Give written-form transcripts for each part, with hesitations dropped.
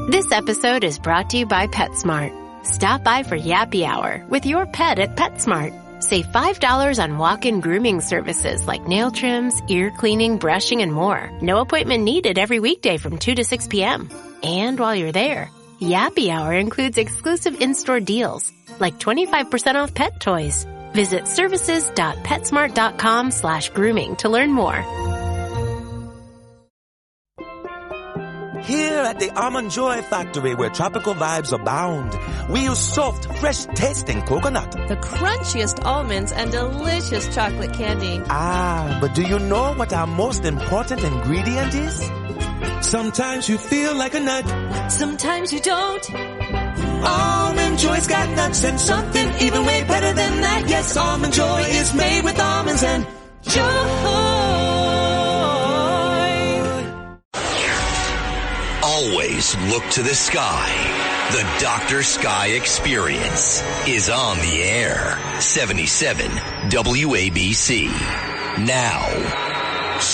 This episode is brought to you by PetSmart. Stop by for Yappy Hour with your pet at PetSmart. Save $5 on walk-in grooming services like nail trims, ear cleaning, brushing, and more. No appointment needed every weekday from 2 to 6 p.m. And while you're there, Yappy Hour includes exclusive in-store deals like 25% off pet toys. Visit services.petsmart.com/grooming to learn more. Here at the Almond Joy Factory, where tropical vibes abound, we use soft, fresh-tasting coconut. The crunchiest almonds and delicious chocolate candy. Ah, but do you know what our most important ingredient is? Sometimes you feel like a nut. Sometimes you don't. Almond Joy's got nuts and something even way better than that. Yes, Almond Joy is made with almonds and joy. Always look to the sky. The Dr.Sky Experience is on the air. 77 WABC. Now,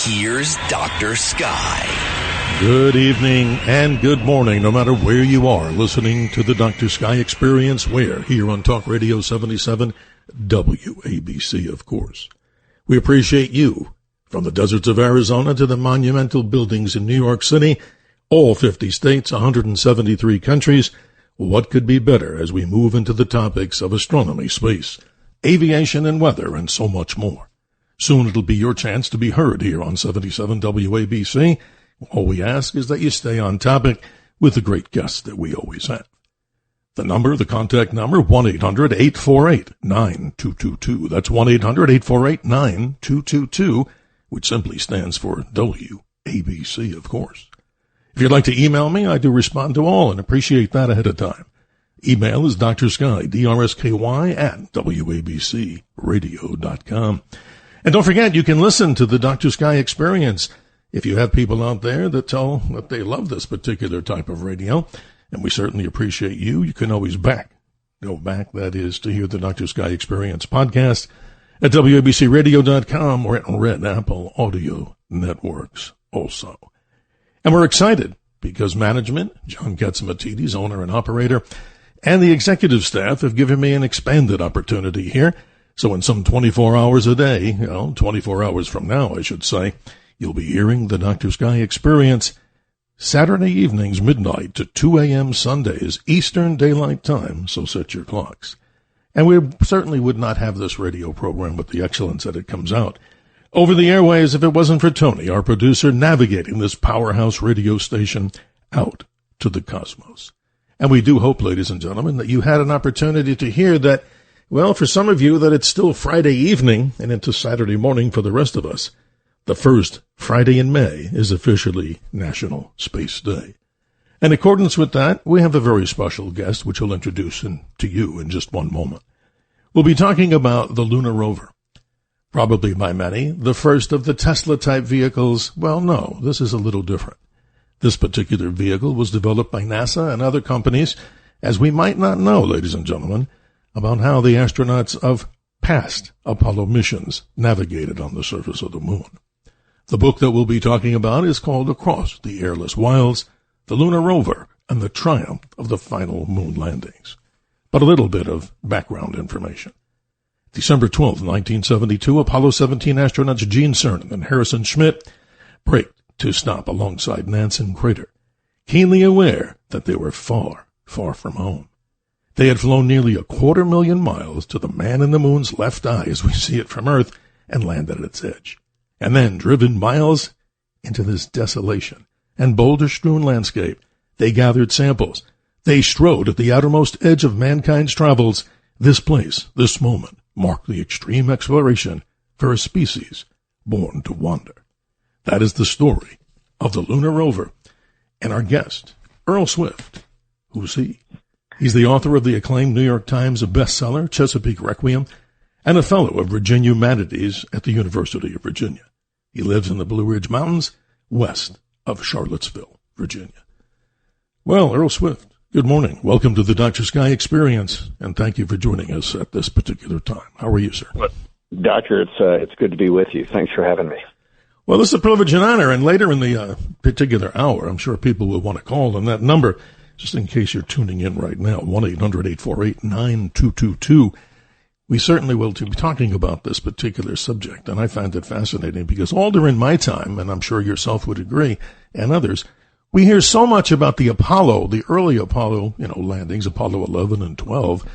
here's Dr. Sky. Good evening and good morning, no matter where you are listening to the Dr. Sky Experience. Where? Here on Talk Radio 77 WABC, of course. We appreciate you. From the deserts of Arizona to the monumental buildings in New York City, all 50 states, 173 countries. What could be better as we move into the topics of astronomy, space, aviation, and weather, and so much more? Soon it'll be your chance to be heard here on 77 WABC. All we ask is that you stay on topic with the great guests that we always have. The number, the contact number, 1-800-848-9222. That's 1-800-848-9222, which simply stands for WABC, of course. If you'd like to email me, I do respond to all and appreciate that ahead of time. Email is drsky, DRSKY, at WABCradio.com. And don't forget, you can listen to the Dr. Sky Experience if you have people out there that tell that they love this particular type of radio. And we certainly appreciate you. You can always go back, that is, to hear the Dr. Sky Experience podcast at WABCradio.com or at Red Apple Audio Networks also. And we're excited because management, John Katsimatidis, owner and operator, and the executive staff have given me an expanded opportunity here. So in some 24 hours a day, 24 hours from now, I should say, you'll be hearing the Dr. Sky Experience Saturday evenings, midnight to 2 a.m. Sundays, Eastern Daylight Time, so set your clocks. And we certainly would not have this radio program with the excellence that it comes out over the airways if it wasn't for Tony, our producer, navigating this powerhouse radio station out to the cosmos. And we do hope, ladies and gentlemen, that you had an opportunity to hear that, well, for some of you, that it's still Friday evening and into Saturday morning for the rest of us. The first Friday in May is officially National Space Day. In accordance with that, we have a very special guest, which I'll introduce to you in just one moment. We'll be talking about the Lunar Rover. Probably by many, the first of the Tesla-type vehicles. Well, no, this is a little different. This particular vehicle was developed by NASA and other companies, as we might not know, ladies and gentlemen, about how the astronauts of past Apollo missions navigated on the surface of the moon. The book that we'll be talking about is called Across the Airless Wilds, the Lunar Rover, and the Triumph of the Final Moon Landings. But a little bit of background information. December 12, 1972, Apollo 17 astronauts Gene Cernan and Harrison Schmitt braked to stop alongside Nansen Crater, keenly aware that they were far, far from home. They had flown nearly 250,000 miles to the man in the moon's left eye as we see it from Earth and landed at its edge, and then driven miles into this desolation and boulder-strewn landscape. They gathered samples. They strode at the outermost edge of mankind's travels. This place, this moment, marked the extreme exploration for a species born to wander. That is the story of the Lunar Rover. And our guest, Earl Swift. Who's he? He's the author of the acclaimed New York Times bestseller, Chesapeake Requiem, and a fellow of Virginia Humanities at the University of Virginia. He lives in the Blue Ridge Mountains, west of Charlottesville, Virginia. Well, Earl Swift, good morning. Welcome to the Dr. Sky Experience, and thank you for joining us at this particular time. How are you, sir? Doctor, it's good to be with you. Thanks for having me. Well, this is a privilege and honor, and later in the particular hour, I'm sure people will want to call, and that number just in case you're tuning in right now, 1-800-848-9222. We certainly will be talking about this particular subject, and I find it fascinating because all during my time, and I'm sure yourself would agree, and others, we hear so much about the Apollo, the early Apollo, landings, Apollo 11 and 12.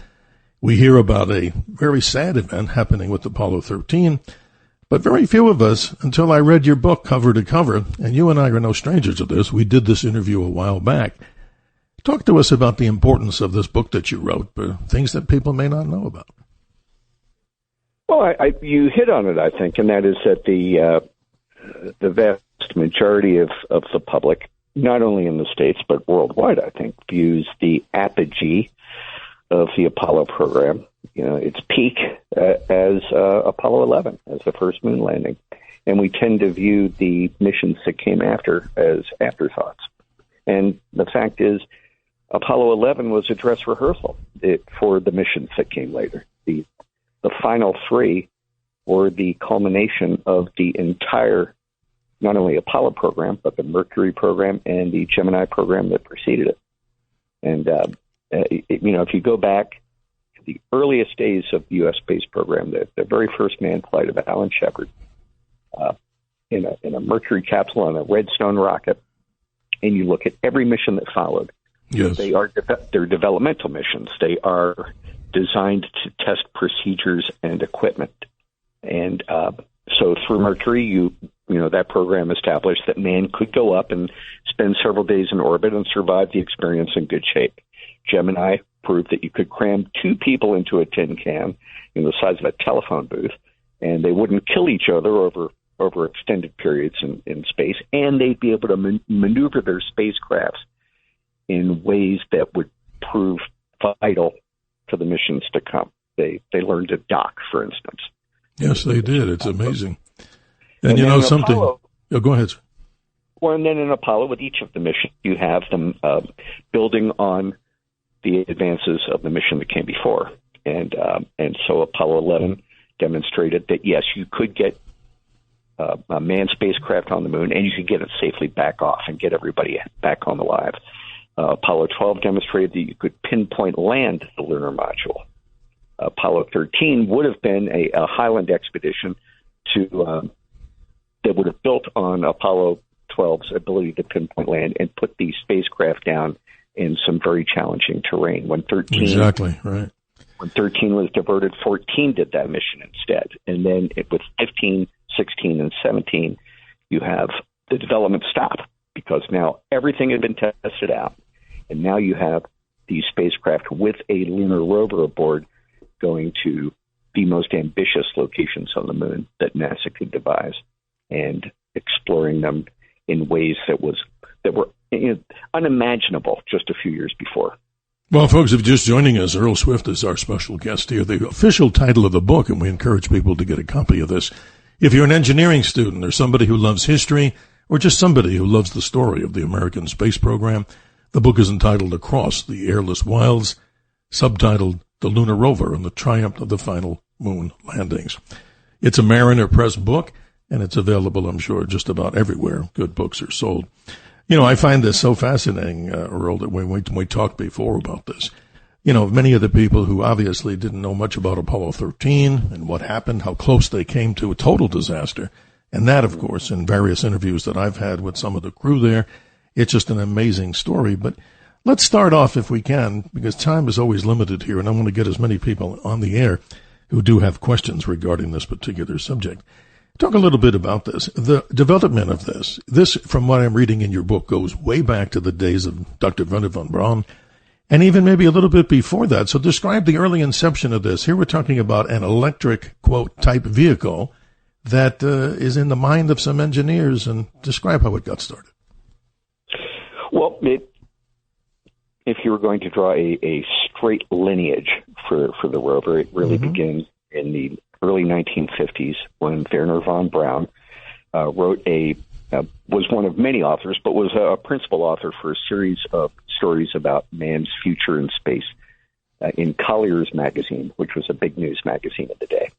We hear about a very sad event happening with Apollo 13, but very few of us, until I read your book cover to cover, and you and I are no strangers to this, we did this interview a while back. Talk to us about the importance of this book that you wrote, things that people may not know about. Well, you hit on it, I think, and that is that the vast majority of the public, not only in the States but worldwide, I think, views the apogee of the Apollo program, its peak as Apollo 11, as the first moon landing. And we tend to view the missions that came after as afterthoughts. And the fact is, Apollo 11 was a dress rehearsal for the missions that came later. The final three were the culmination of the entire, not only Apollo program, but the Mercury program and the Gemini program that preceded it. And, if you go back to the earliest days of the U.S. space program, the very first manned flight of Alan Shepard in a Mercury capsule on a Redstone rocket, and you look at every mission that followed, yes, they're developmental missions. They are designed to test procedures and equipment. And so through Mercury, that program established that man could go up and spend several days in orbit and survive the experience in good shape. Gemini proved that you could cram two people into a tin can the size of a telephone booth, and they wouldn't kill each other over extended periods in space, and they'd be able to maneuver their spacecrafts in ways that would prove vital to the missions to come. They learned to dock, for instance. Yes, they did. It's amazing. And something. Apollo, go ahead, sir. Well, and then in Apollo, with each of the missions, you have them building on the advances of the mission that came before. And so Apollo 11 demonstrated that, yes, you could get a manned spacecraft on the moon, and you could get it safely back off and get everybody back home alive. Apollo 12 demonstrated that you could pinpoint land the lunar module. Apollo 13 would have been a Highland expedition that would have built on Apollo 12's ability to pinpoint land and put the spacecraft down in some very challenging terrain. When 13 was diverted, 14 did that mission instead. And then with 15, 16, and 17, you have the development stop because now everything had been tested out. And now you have these spacecraft with a lunar rover aboard going to the most ambitious locations on the moon that NASA could devise and exploring them in ways that were unimaginable just a few years before. Well, folks, if you're just joining us, Earl Swift is our special guest here. The official title of the book, and we encourage people to get a copy of this. If you're an engineering student or somebody who loves history or just somebody who loves the story of the American space program, the book is entitled Across the Airless Wilds, subtitled The Lunar Rover and the Triumph of the Final Moon Landings. It's a Mariner Press book, and it's available, I'm sure, just about everywhere good books are sold. I find this so fascinating, Earl, that when we talked before about this, many of the people who obviously didn't know much about Apollo 13 and what happened, how close they came to a total disaster, and that, of course, in various interviews that I've had with some of the crew there, it's just an amazing story. But let's start off, if we can, because time is always limited here, and I want to get as many people on the air who do have questions regarding this particular subject. Talk a little bit about this. The development of this, from what I'm reading in your book, goes way back to the days of Dr. Wernher von Braun, and even maybe a little bit before that. So describe the early inception of this. Here we're talking about an electric, quote, type vehicle that is in the mind of some engineers, and describe how it got started. Well, if you were going to draw a straight lineage for the rover, it really begins in the early 1950s when Wernher von Braun was one of many authors, but was a principal author for a series of stories about man's future in space in Collier's magazine, which was a big news magazine of the day.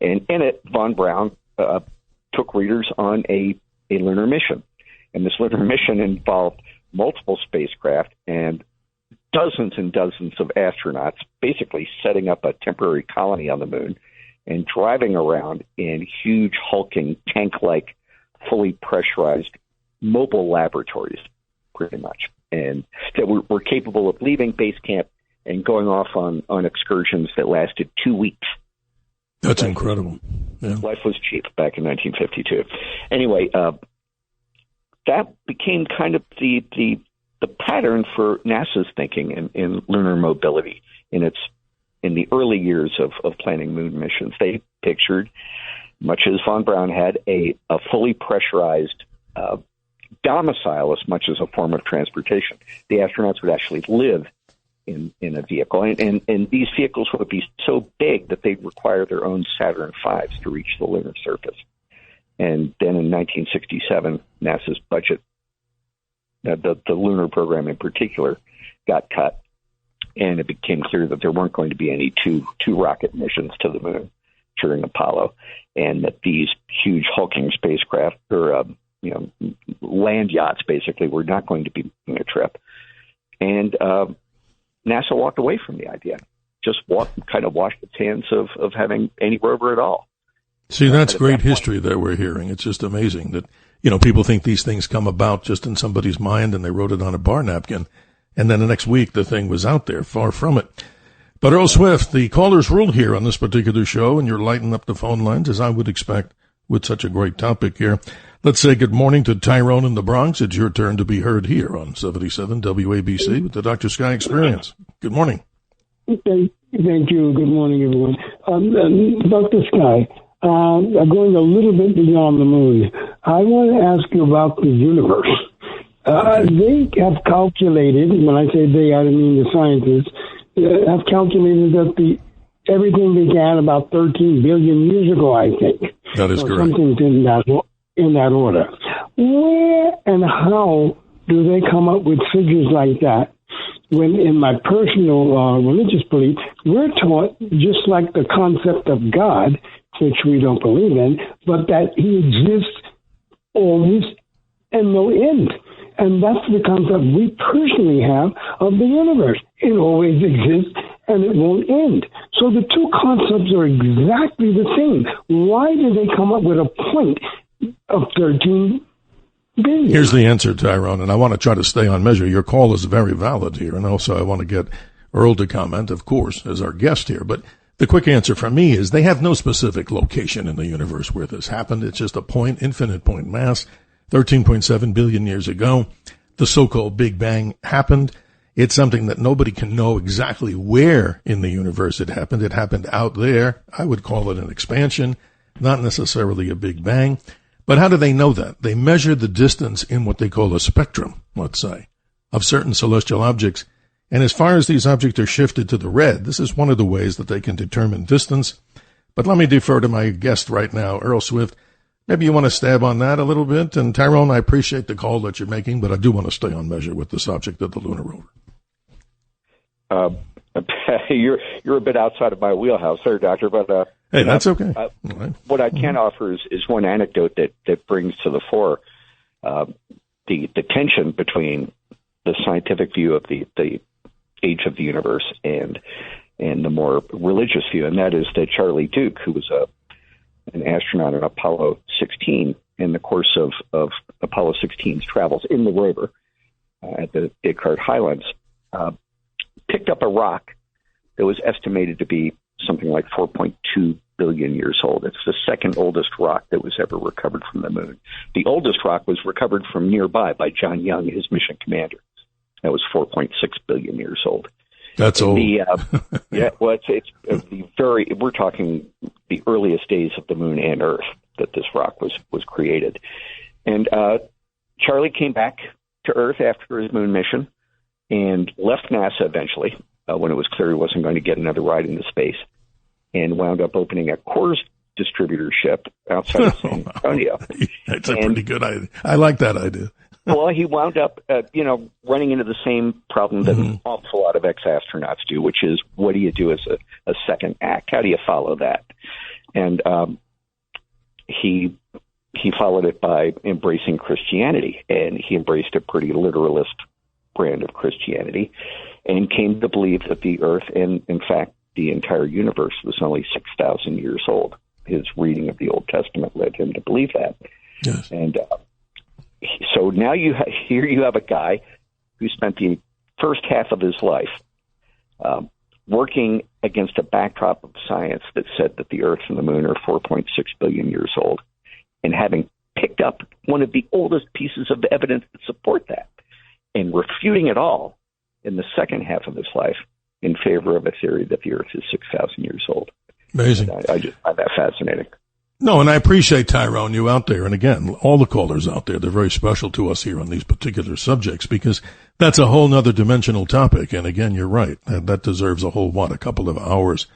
And in it, von Braun took readers on a lunar mission. And this lunar mission involved multiple spacecraft and dozens and dozens of astronauts basically setting up a temporary colony on the moon and driving around in huge, hulking, tank-like, fully pressurized mobile laboratories, pretty much. And that were capable of leaving base camp and going off on excursions that lasted 2 weeks. That's incredible. Yeah. Life was cheap back in 1952. Anyway, that became kind of the pattern for NASA's thinking in lunar mobility in the early years of planning moon missions. They pictured, much as von Braun had, a fully pressurized domicile as much as a form of transportation. The astronauts would actually live in a vehicle, and these vehicles would be so big that they'd require their own Saturn V's to reach the lunar surface. And then in 1967, NASA's budget, the lunar program in particular, got cut, and it became clear that there weren't going to be any two rocket missions to the moon during Apollo, and that these huge hulking spacecraft, or land yachts, basically, were not going to be making a trip. And NASA walked away from the idea, just kind of washed its hands of having any rover at all. See, that's great history that we're hearing. It's just amazing that, people think these things come about just in somebody's mind and they wrote it on a bar napkin. And then the next week, the thing was out there. Far from it. But Earl Swift, the caller's rule here on this particular show, and you're lighting up the phone lines, as I would expect with such a great topic here. Let's say good morning to Tyrone in the Bronx. It's your turn to be heard here on 77 WABC with the Dr. Sky Experience. Good morning. Thank you. Good morning, everyone. Dr. Sky, going a little bit beyond the moon, I want to ask you about the universe. They have calculated, when I say they, I mean the scientists, have calculated that everything began about 13 billion years ago, I think. That is correct. Something in that order. Where and how do they come up with figures like that? When in my personal religious belief, we're taught, just like the concept of God, which we don't believe in, but that he exists always and no end. And that's the concept we personally have of the universe. It always exists and it won't end. So the two concepts are exactly the same. Why did they come up with a point of 13 billion? Here's the answer, Tyrone, and I want to try to stay on measure. Your call is very valid here, and also I want to get Earl to comment, of course, as our guest here. But the quick answer from me is they have no specific location in the universe where this happened. It's just a point, infinite point mass. 13.7 billion years ago, the so-called Big Bang happened. It's something that nobody can know exactly where in the universe it happened. It happened out there. I would call it an expansion, not necessarily a Big Bang. But how do they know that? They measure the distance in what they call a spectrum, let's say, of certain celestial objects. And as far as these objects are shifted to the red, this is one of the ways that they can determine distance. But let me defer to my guest right now, Earl Swift. Maybe you want to stab on that a little bit. And Tyrone, I appreciate the call that you're making, but I do want to stay on measure with the subject of the lunar rover. You're a bit outside of my wheelhouse there, Doctor, but hey, that's okay. What I can offer is one anecdote that brings to the fore the tension between the scientific view of the age of the universe and the more religious view, and that is that Charlie Duke, who was an astronaut in Apollo 16, in the course of Apollo 16's travels in the rover at the Descartes Highlands, picked up a rock that was estimated to be something like 4.2 billion years old. It's the second oldest rock that was ever recovered from the moon. The oldest rock was recovered from nearby by John Young, his mission commander. That was 4.6 billion years old. That's old. We're talking the earliest days of the moon and Earth that this rock was created. And Charlie came back to Earth after his moon mission and left NASA eventually when it was clear he wasn't going to get another ride into space, and wound up opening a Coors distributorship outside of San Antonio. That's a pretty good idea. I like that idea. Well, he wound up, running into the same problem that an awful lot of ex-astronauts do, which is, what do you do as a second act? How do you follow that? And he followed it by embracing Christianity, and he embraced a pretty literalist brand of Christianity. and came to believe that the Earth, and in fact, the entire universe, was only 6,000 years old. His reading of the Old Testament led him to believe that. Yes. And so now here you have a guy who spent the first half of his life working against a backdrop of science that said that the Earth and the Moon are 4.6 billion years old, and having picked up one of the oldest pieces of evidence that support that, and refuting it all in the second half of his life in favor of a theory that the Earth is 6,000 years old. Amazing. I just find that fascinating. No, and I appreciate, Tyrone, you out there. And again, all the callers out there, they're very special to us here on these particular subjects, because that's a whole nother dimensional topic. And again, you're right. That deserves a couple of hours,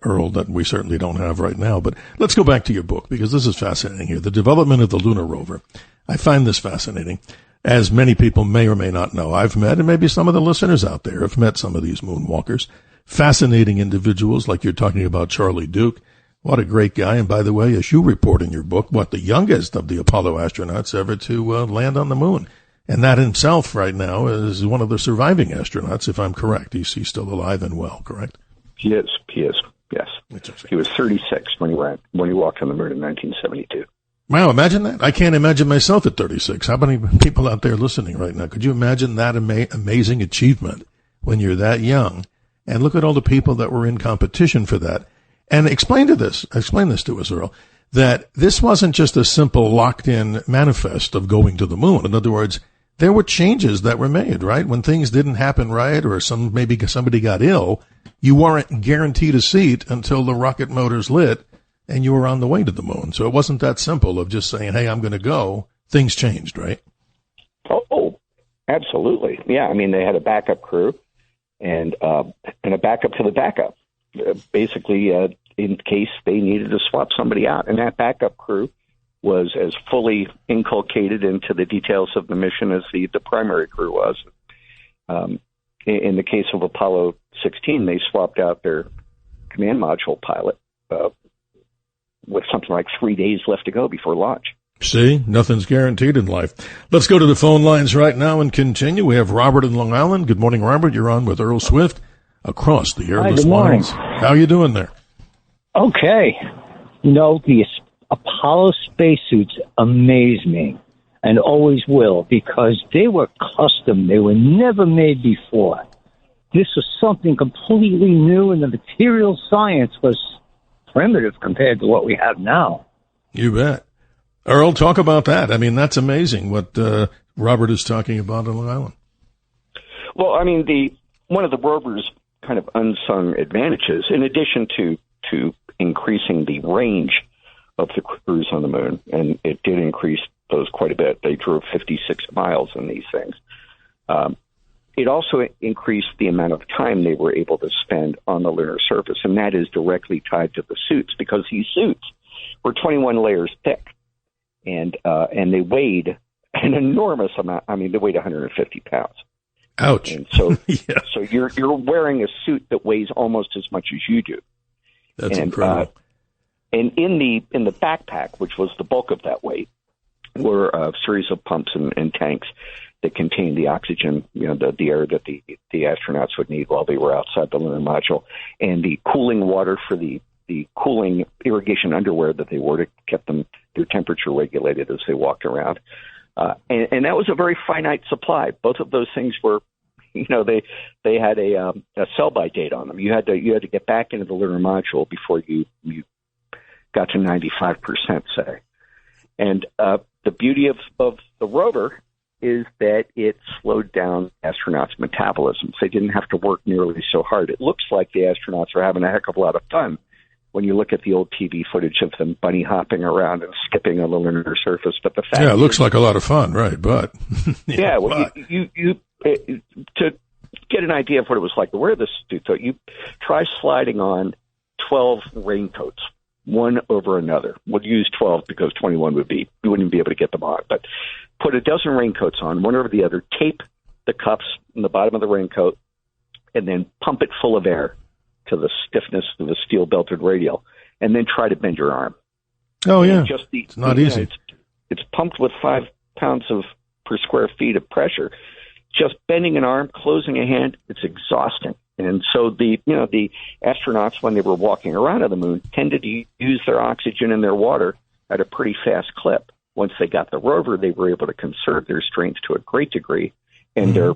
Earl, that we certainly don't have right now. But let's go back to your book, because this is fascinating here. The development of the lunar rover. I find this fascinating. As many people may or may not know, I've met, and maybe some of the listeners out there have met some of these moonwalkers. Fascinating individuals, like you're talking about Charlie Duke. What a great guy. And by the way, as you report in your book, the youngest of the Apollo astronauts ever to land on the moon. And that himself right now is one of the surviving astronauts, if I'm correct. He's still alive and well, correct? He is, yes. He was 36 when he walked on the moon in 1972. Wow, imagine that. I can't imagine myself at 36. How many people out there listening right now? Could you imagine that amazing achievement when you're that young? And look at all the people that were in competition for that. And explain this to us, Earl, that this wasn't just a simple locked-in manifest of going to the moon. In other words, there were changes that were made, right? When things didn't happen right, or maybe somebody got ill, you weren't guaranteed a seat until the rocket motors lit and you were on the way to the moon. So it wasn't that simple of just saying, hey, I'm going to go. Things changed, right? Oh, absolutely. Yeah, I mean, they had a backup crew and a backup to the backup. Basically, in case they needed to swap somebody out. And that backup crew was as fully inculcated into the details of the mission as the primary crew was. In the case of Apollo 16, they swapped out their command module pilot with something like 3 days left to go before launch. See, nothing's guaranteed in life. Let's go to the phone lines right now and continue. We have Robert in Long Island. Good morning, Robert. You're on with Earl Swift across the airless lines. How are you doing there? Okay. The Apollo spacesuits amaze me and always will, because they were custom. They were never made before. This was something completely new, and the material science was primitive compared to what we have now. You bet. Earl, talk about that. I mean, that's amazing what Robert is talking about on Long Island. Well, I mean, one of the rover's kind of unsung advantages, in addition to increasing the range of the crews on the moon, and it did increase those quite a bit. They drove 56 miles in these things. It also increased the amount of time they were able to spend on the lunar surface, and that is directly tied to the suits, because these suits were 21 layers thick, and they weighed an enormous amount. I mean, they weighed 150 pounds. Ouch. And so, yeah. So you're wearing a suit that weighs almost as much as you do. That's incredible. And in the backpack, which was the bulk of that weight, were a series of pumps and tanks that contained the oxygen, the air that the astronauts would need while they were outside the lunar module, and the cooling water for the cooling irrigation underwear that they wore to keep their temperature regulated as they walked around. And that was a very finite supply. Both of those things were, they had a sell-by date on them. You had to get back into the lunar module before you got to 95%, say. And the beauty of the rover is that it slowed down astronauts' metabolism. They didn't have to work nearly so hard. It looks like the astronauts are having a heck of a lot of fun when you look at the old TV footage of them bunny hopping around and skipping on the lunar surface. But the fact it looks like a lot of fun, right? But you to get an idea of what it was like to wear this suit, though, you try sliding on 12 raincoats, one over another. We'll use 12 because 21 you wouldn't be able to get them on. But put a dozen raincoats on, one over the other, tape the cuffs in the bottom of the raincoat, and then pump it full of air to the stiffness of the steel-belted radial, and then try to bend your arm. Oh, yeah. It's not easy. It's pumped with 5 pounds per square feet of pressure, just bending an arm, closing a hand, it's exhausting. And so the astronauts, when they were walking around on the moon, tended to use their oxygen and their water at a pretty fast clip. Once they got the rover, they were able to conserve their strength to a great degree, and their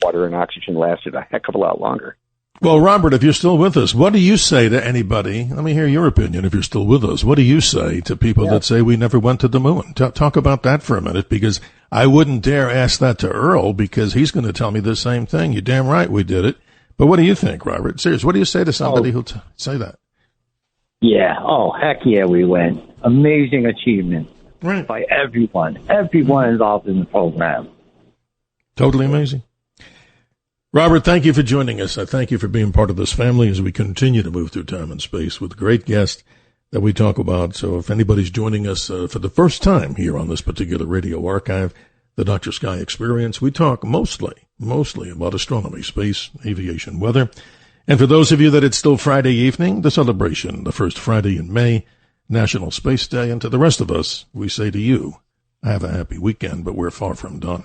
water and oxygen lasted a heck of a lot longer. Well, Robert, if you're still with us, what do you say to anybody? Let me hear your opinion if you're still with us. What do you say to people that say we never went to the moon? Talk about that for a minute, because I wouldn't dare ask that to Earl, because he's going to tell me the same thing. You're damn right we did it. But what do you think, Robert? Seriously, what do you say to somebody who'll say that? Yeah. Oh, heck yeah, we went. Amazing achievement by everyone involved in the program. Totally amazing. Robert, thank you for joining us. I thank you for being part of this family as we continue to move through time and space with great guests that we talk about. So if anybody's joining us for the first time here on this particular radio archive, the Dr. Sky Experience, we talk mostly about astronomy, space, aviation, weather. And for those of you that it's still Friday evening, the celebration, the first Friday in May, National Space Day. And to the rest of us, we say to you, have a happy weekend, but we're far from done.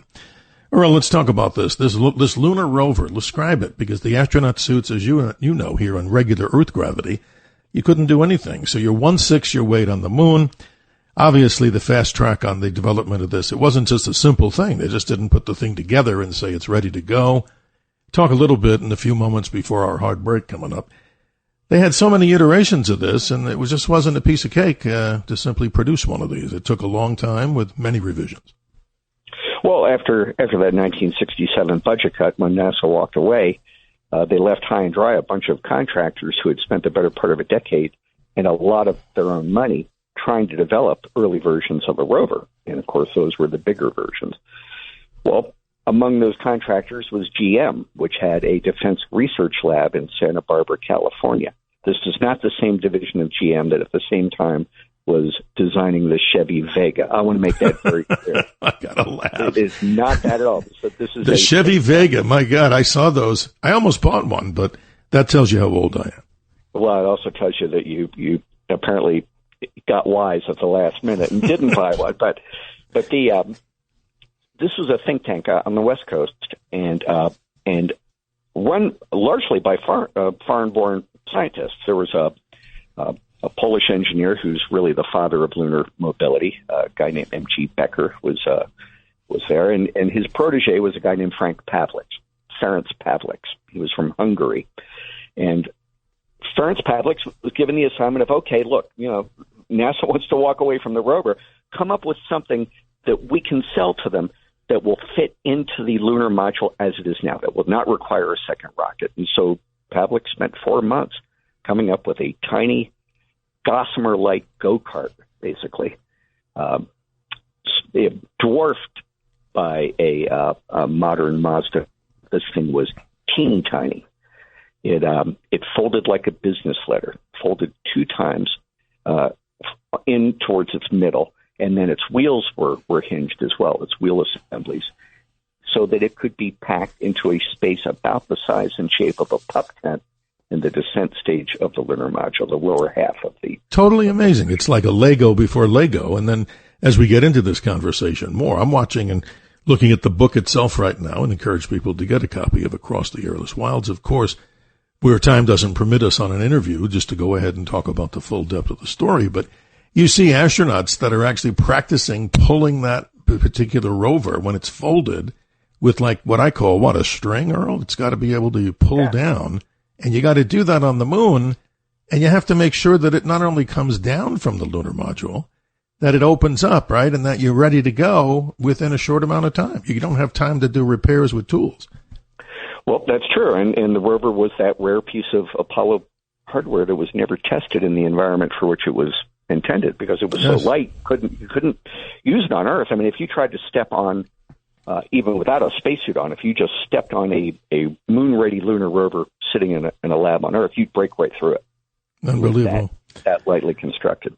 All right, let's talk about this lunar rover. Describe it, because the astronaut suits, as you know, here on regular Earth gravity, you couldn't do anything. So you're 1/6 your weight on the moon. Obviously, the fast track on the development of this, it wasn't just a simple thing. They just didn't put the thing together and say it's ready to go. Talk a little bit in a few moments before our hard break coming up. They had so many iterations of this, and it just wasn't a piece of cake to simply produce one of these. It took a long time with many revisions. Well, after that 1967 budget cut, when NASA walked away, they left high and dry a bunch of contractors who had spent the better part of a decade and a lot of their own money trying to develop early versions of a rover. And, of course, those were the bigger versions. Well, among those contractors was GM, which had a defense research lab in Santa Barbara, California. This is not the same division of GM that at the same time was designing the Chevy Vega. I want to make that very clear. I gotta laugh. It is not that at all. So this is the Chevy Vega. My God, I saw those. I almost bought one, but that tells you how old I am. Well, it also tells you that you apparently got wise at the last minute and didn't buy one. But this was a think tank on the West Coast and run largely by foreign-born scientists. There was a Polish engineer who's really the father of lunar mobility. A guy named M.G. Becker was there, and his protege was a guy named Ferenc Pavliks. He was from Hungary, and Ferenc Pavliks was given the assignment of, okay, look, NASA wants to walk away from the rover. Come up with something that we can sell to them that will fit into the lunar module as it is now, that will not require a second rocket. And so Pavliks spent 4 months coming up with a tiny gossamer-like go-kart, basically, dwarfed by a modern Mazda. This thing was teeny tiny. It folded like a business letter, folded 2 times in towards its middle, and then its wheels were hinged as well, its wheel assemblies, so that it could be packed into a space about the size and shape of a pup tent in the descent stage of the lunar module, the lower half of the... Totally amazing. It's like a Lego before Lego. And then as we get into this conversation more, I'm watching and looking at the book itself right now and encourage people to get a copy of Across the Airless Wilds. Of course, where time doesn't permit us on an interview just to go ahead and talk about the full depth of the story, but you see astronauts that are actually practicing pulling that particular rover when it's folded with like what I call, a string, Earl? It's got to be able to pull down. And you got to do that on the moon, and you have to make sure that it not only comes down from the lunar module, that it opens up, right, and that you're ready to go within a short amount of time. You don't have time to do repairs with tools. Well, that's true, and the rover was that rare piece of Apollo hardware that was never tested in the environment for which it was intended, because it was so light, you couldn't use it on Earth. I mean, if you tried to step on, even without a spacesuit on, if you just stepped on a moon-ready lunar rover sitting in a lab on Earth, you'd break right through it. Unbelievable. That lightly constructed.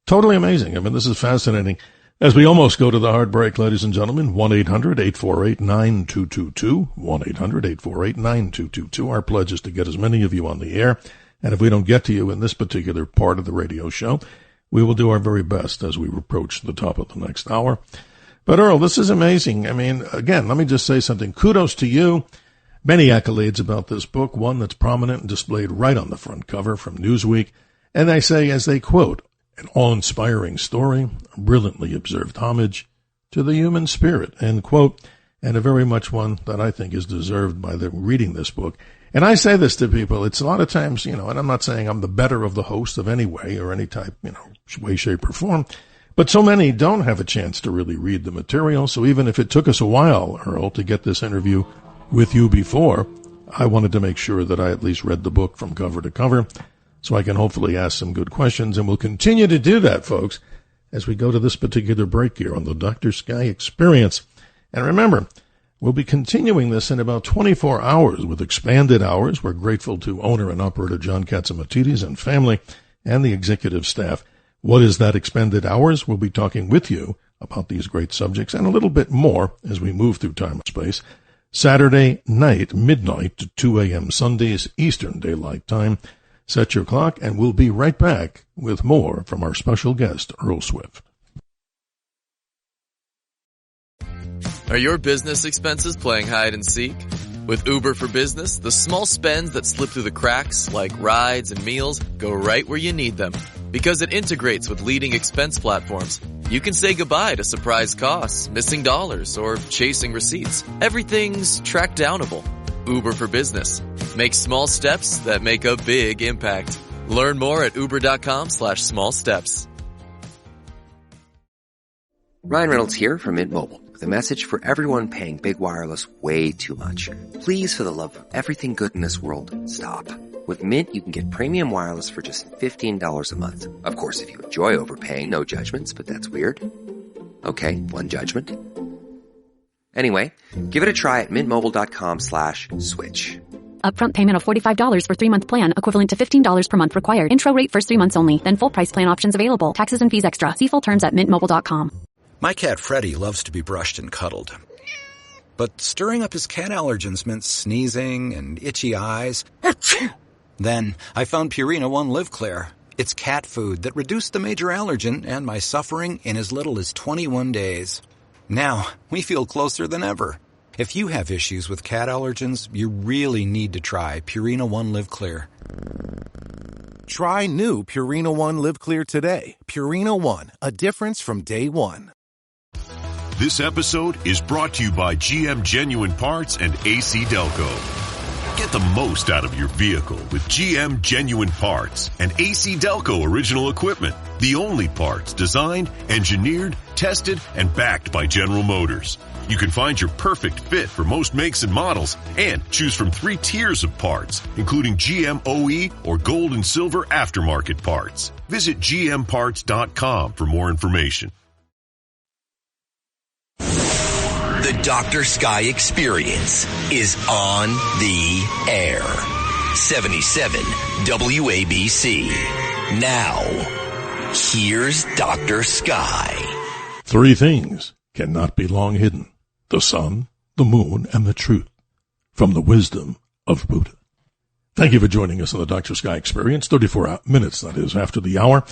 Totally amazing. I mean, this is fascinating. As we almost go to the hard break, ladies and gentlemen, 1-800-848-9222, 1-800-848-9222. Our pledge is to get as many of you on the air. And if we don't get to you in this particular part of the radio show, we will do our very best as we approach the top of the next hour. But Earl, this is amazing. I mean, again, let me just say something. Kudos to you. Many accolades about this book, one that's prominent and displayed right on the front cover from Newsweek. And they say, as they quote, an awe-inspiring story, a brilliantly observed homage to the human spirit, end quote, and a very much one that I think is deserved by the reading this book. And I say this to people, it's a lot of times, and I'm not saying I'm the better of the host of any way or any type, way, shape, or form, but so many don't have a chance to really read the material. So even if it took us a while, Earl, to get this interview with you before, I wanted to make sure that I at least read the book from cover to cover so I can hopefully ask some good questions. And we'll continue to do that, folks, as we go to this particular break here on the Dr. Sky Experience. And remember, we'll be continuing this in about 24 hours with expanded hours. We're grateful to owner and operator John Katzimatidis and family and the executive staff. What is that expanded hours? We'll be talking with you about these great subjects and a little bit more as we move through time and space. Saturday night, midnight to 2 a.m. Sundays, Eastern Daylight Time. Set your clock, and we'll be right back with more from our special guest, Earl Swift. Are your business expenses playing hide and seek? With Uber for Business, the small spends that slip through the cracks, like rides and meals, go right where you need them. Because it integrates with leading expense platforms. You can say goodbye to surprise costs, missing dollars, or chasing receipts. Everything's track downable. Uber for Business. Make small steps that make a big impact. Learn more at uber.com/small steps. Ryan Reynolds here from Mint Mobile with a message for everyone paying big wireless way too much. Please, for the love of everything good in this world, stop. With Mint, you can get premium wireless for just $15 a month. Of course, if you enjoy overpaying, no judgments, but that's weird. Okay, one judgment. Anyway, give it a try at mintmobile.com/switch. Upfront payment of $45 for 3-month plan, equivalent to $15 per month required. Intro rate first 3 months only, then full price plan options available. Taxes and fees extra. See full terms at mintmobile.com. My cat Freddie loves to be brushed and cuddled. But stirring up his cat allergens meant sneezing and itchy eyes. Then I found Purina One Live Clear. It's cat food that reduced the major allergen and my suffering in as little as 21 days. Now, we feel closer than ever. If you have issues with cat allergens, you really need to try Purina One Live Clear. Try new Purina One Live Clear today. Purina One, a difference from day one. This episode is brought to you by GM Genuine Parts and AC Delco. Get the most out of your vehicle with GM Genuine Parts and AC Delco original equipment. The only parts designed, engineered, tested, and backed by General Motors. You can find your perfect fit for most makes and models and choose from 3 tiers of parts, including GM OE or gold and silver aftermarket parts. Visit gmparts.com for more information. The Dr. Sky Experience is on the air. 77 WABC. Now, here's Dr. Sky. 3 things cannot be long hidden: the sun, the moon, and the truth, from the wisdom of Buddha. Thank you for joining us on the Dr. Sky Experience, 34 minutes, that is, after the hour.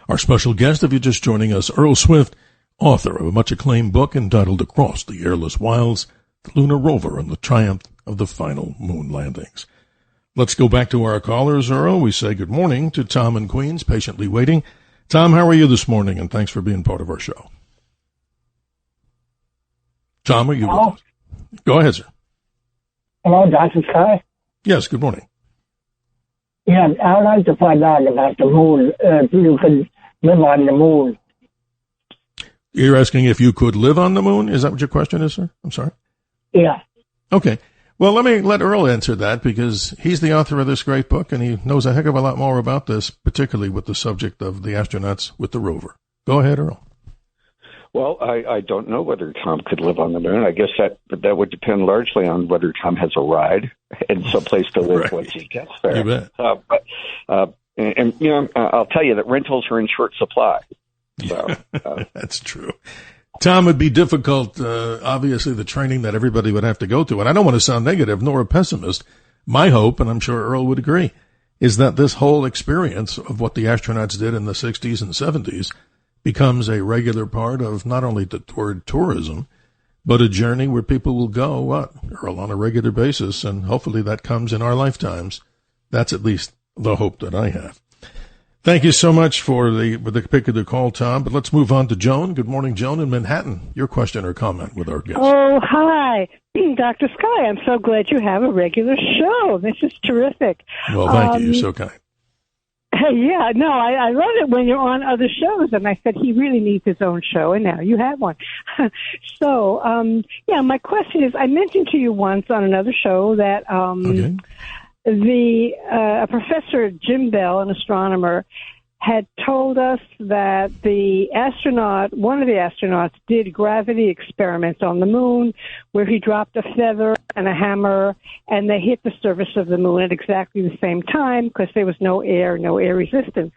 Our special guest, if you're just joining us, Earl Swift, author of a much-acclaimed book entitled Across the Airless Wilds, the Lunar Rover and the Triumph of the Final Moon Landings. Let's go back to our callers, Earl. We say good morning to Tom in Queens, patiently waiting. Tom, how are you this morning? And thanks for being part of our show. Tom, are you with us? Go ahead, sir. Hello, Dr. Sky? Yes, good morning. Yeah, I'd like to find out about the moon. If you could live on the moon. You're asking if you could live on the moon? Is that what your question is, sir? I'm sorry. Yeah. Okay. Well, let Earl answer that, because he's the author of this great book, and he knows a heck of a lot more about this, particularly with the subject of the astronauts with the rover. Go ahead, Earl. Well, I don't know whether Tom could live on the moon. I guess that would depend largely on whether Tom has a ride and someplace to live once he gets there. You bet. I'll tell you that rentals are in short supply. So, that's true. Tom, would be difficult, obviously, the training that everybody would have to go through. And I don't want to sound negative nor a pessimist. My hope, and I'm sure Earl would agree, is that this whole experience of what the astronauts did in the 60s and 70s becomes a regular part of not only the word tourism, but a journey where people will go, Earl, on a regular basis, and hopefully that comes in our lifetimes. That's at least the hope that I have. Thank you so much for the pick of the call, Tom. But let's move on to Joan. Good morning, Joan in Manhattan. Your question or comment with our guest. Oh, hi, Dr. Sky. I'm so glad you have a regular show. This is terrific. Well, thank you. You're so kind. Yeah, no, I love it when you're on other shows, and I said he really needs his own show, and now you have one. So, my question is, I mentioned to you once on another show that Professor Jim Bell, an astronomer, had told us that one of the astronauts did gravity experiments on the moon where he dropped a feather and a hammer and they hit the surface of the moon at exactly the same time because there was no air resistance.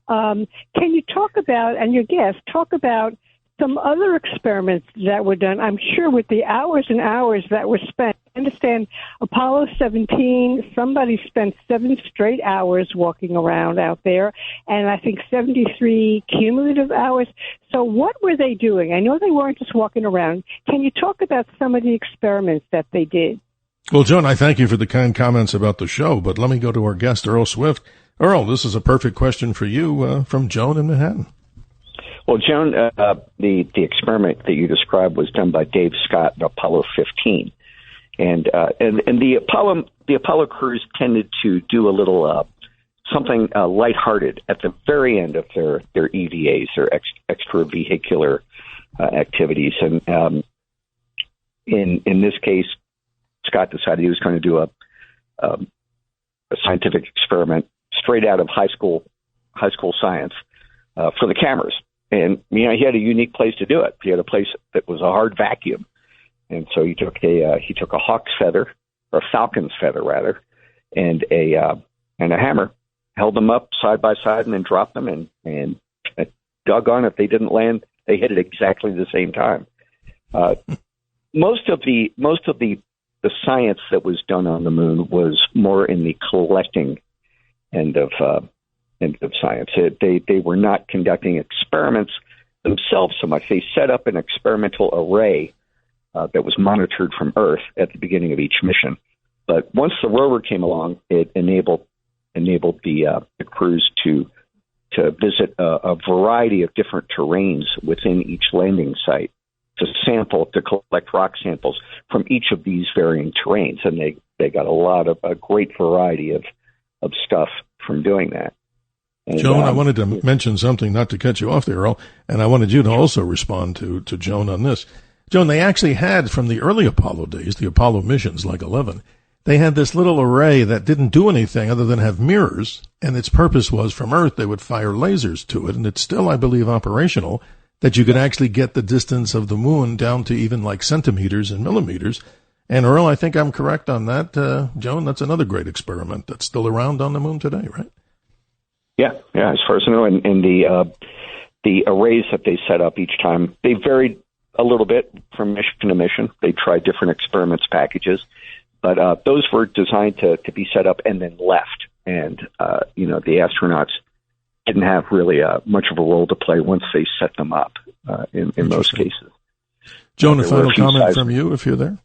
Can you talk about, and your guest, talk about some other experiments that were done, I'm sure with the hours and hours that were spent. I understand Apollo 17, somebody spent 7 straight hours walking around out there, and I think 73 cumulative hours. So what were they doing? I know they weren't just walking around. Can you talk about some of the experiments that they did? Well, Joan, I thank you for the kind comments about the show, but let me go to our guest, Earl Swift. Earl, this is a perfect question for you from Joan in Manhattan. Well, Joan, the experiment that you described was done by Dave Scott in Apollo 15, and the Apollo crews tended to do a little something lighthearted at the very end of their EVAs, their extravehicular activities, and in this case, Scott decided he was going to do a scientific experiment straight out of high school science for the cameras. And, he had a unique place to do it. He had a place that was a hard vacuum. And so he took a hawk's feather, or a falcon's feather rather, and a hammer, held them up side by side and then dropped them and doggone if they didn't land, they hit it exactly the same time. Most of the science that was done on the moon was more in the collecting end of science. They were not conducting experiments themselves so much. They set up an experimental array that was monitored from Earth at the beginning of each mission. But once the rover came along, it enabled the crews to visit a variety of different terrains within each landing site to collect rock samples from each of these varying terrains, and they got a great variety of stuff from doing that. And, Joan, I wanted to mention something, not to cut you off there, Earl, and I wanted you to also respond to Joan on this. Joan, they actually had, from the early Apollo days, the Apollo missions like 11, they had this little array that didn't do anything other than have mirrors, and its purpose was from Earth they would fire lasers to it, and it's still, I believe, operational, that you could actually get the distance of the moon down to even like centimeters and millimeters. And Earl, I think I'm correct on that. Joan, that's another great experiment that's still around on the moon today, right? Yeah. As far as I know, and the arrays that they set up each time, they varied a little bit from mission to mission. They tried different experiments packages, but those were designed to be set up and then left. And the astronauts didn't have really much of a role to play once they set them up. In most cases. Joan, a final comment from you, if you're there.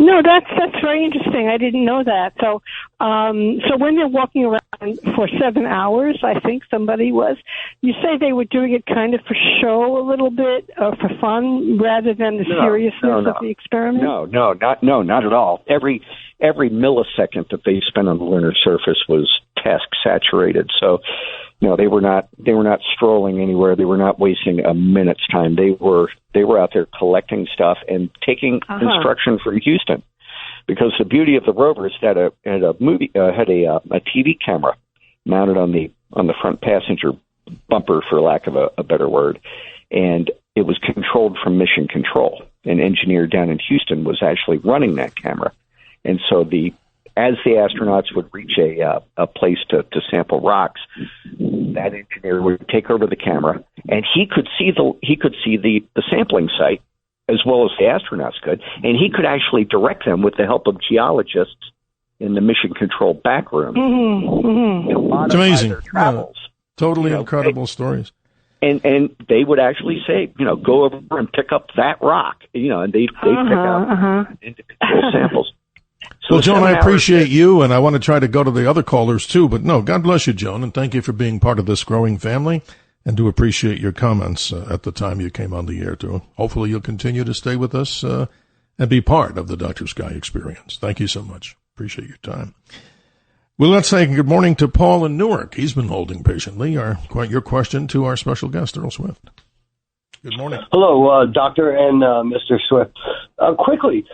No, that's very interesting. I didn't know that. So when they're walking around for 7 hours, I think somebody was. You say they were doing it kind of for show a little bit, or for fun, rather than the seriousness of the experiment. No, not at all. Every millisecond that they spent on the lunar surface was task saturated. So, they were not strolling anywhere. They were not wasting a minute's time. They were out there collecting stuff and taking instruction from Houston, because the beauty of the rover is that it had a TV camera mounted on the front passenger bumper, for lack of a better word, and it was controlled from mission control. An engineer down in Houston was actually running that camera, and so as the astronauts would reach a place to sample rocks, that engineer would take over the camera, and he could see the sampling site as well as the astronauts could, and he could actually direct them with the help of geologists in the mission control back room. It's amazing. Totally incredible stories. And they would actually say, go over and pick up that rock, and they'd pick up individual samples. So well, Joan, I appreciate you, and I want to try to go to the other callers too, but no, God bless you, Joan, and thank you for being part of this growing family, and do appreciate your comments at the time you came on the air too. Hopefully you'll continue to stay with us and be part of the Dr. Sky experience. Thank you so much. Appreciate your time. Well, let's say good morning to Paul in Newark. He's been holding patiently. Your question to our special guest, Earl Swift. Good morning. Hello, Doctor and Mr. Swift. Quickly,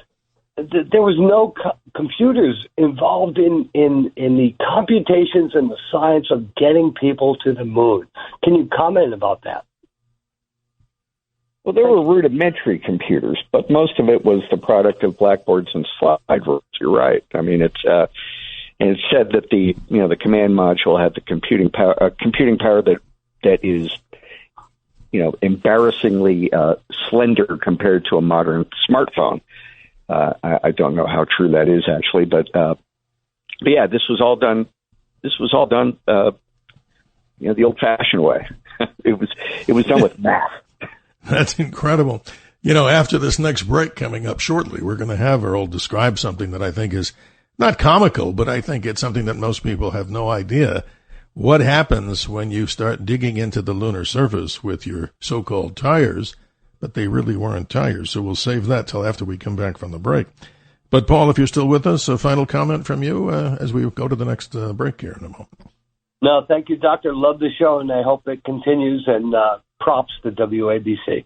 there was no computers involved in the computations and the science of getting people to the moon. Can you comment about that? Well, there were rudimentary computers, but most of it was the product of blackboards and slide rules. You're right. I mean, and it said that the command module had the computing power that is, embarrassingly slender compared to a modern smartphone. I don't know how true that is actually, but yeah, this was all done the old-fashioned way. It was done with math. That's incredible. After this next break coming up shortly, we're going to have Earl describe something that I think is not comical, but I think it's something that most people have no idea. What happens when you start digging into the lunar surface with your so-called tires, but they really weren't tires. So we'll save that till after we come back from the break. But Paul, if you're still with us, a final comment from you as we go to the next break here in a moment. No, thank you, Doctor. Love the show, and I hope it continues, and props to WABC.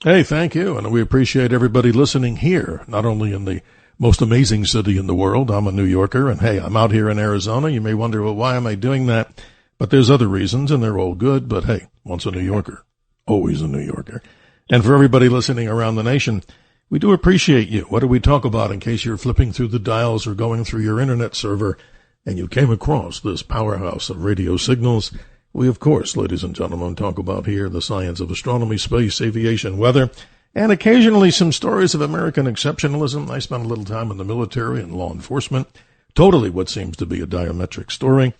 Hey, thank you. And we appreciate everybody listening here, not only in the most amazing city in the world. I'm a New Yorker, and hey, I'm out here in Arizona. You may wonder, well, why am I doing that? But there's other reasons, and they're all good. But hey, once a New Yorker, always a New Yorker. And for everybody listening around the nation, we do appreciate you. What do we talk about in case you're flipping through the dials or going through your internet server and you came across this powerhouse of radio signals? We, of course, ladies and gentlemen, talk about here the science of astronomy, space, aviation, weather, and occasionally some stories of American exceptionalism. I spent a little time in the military and law enforcement. Totally what seems to be a diametric story,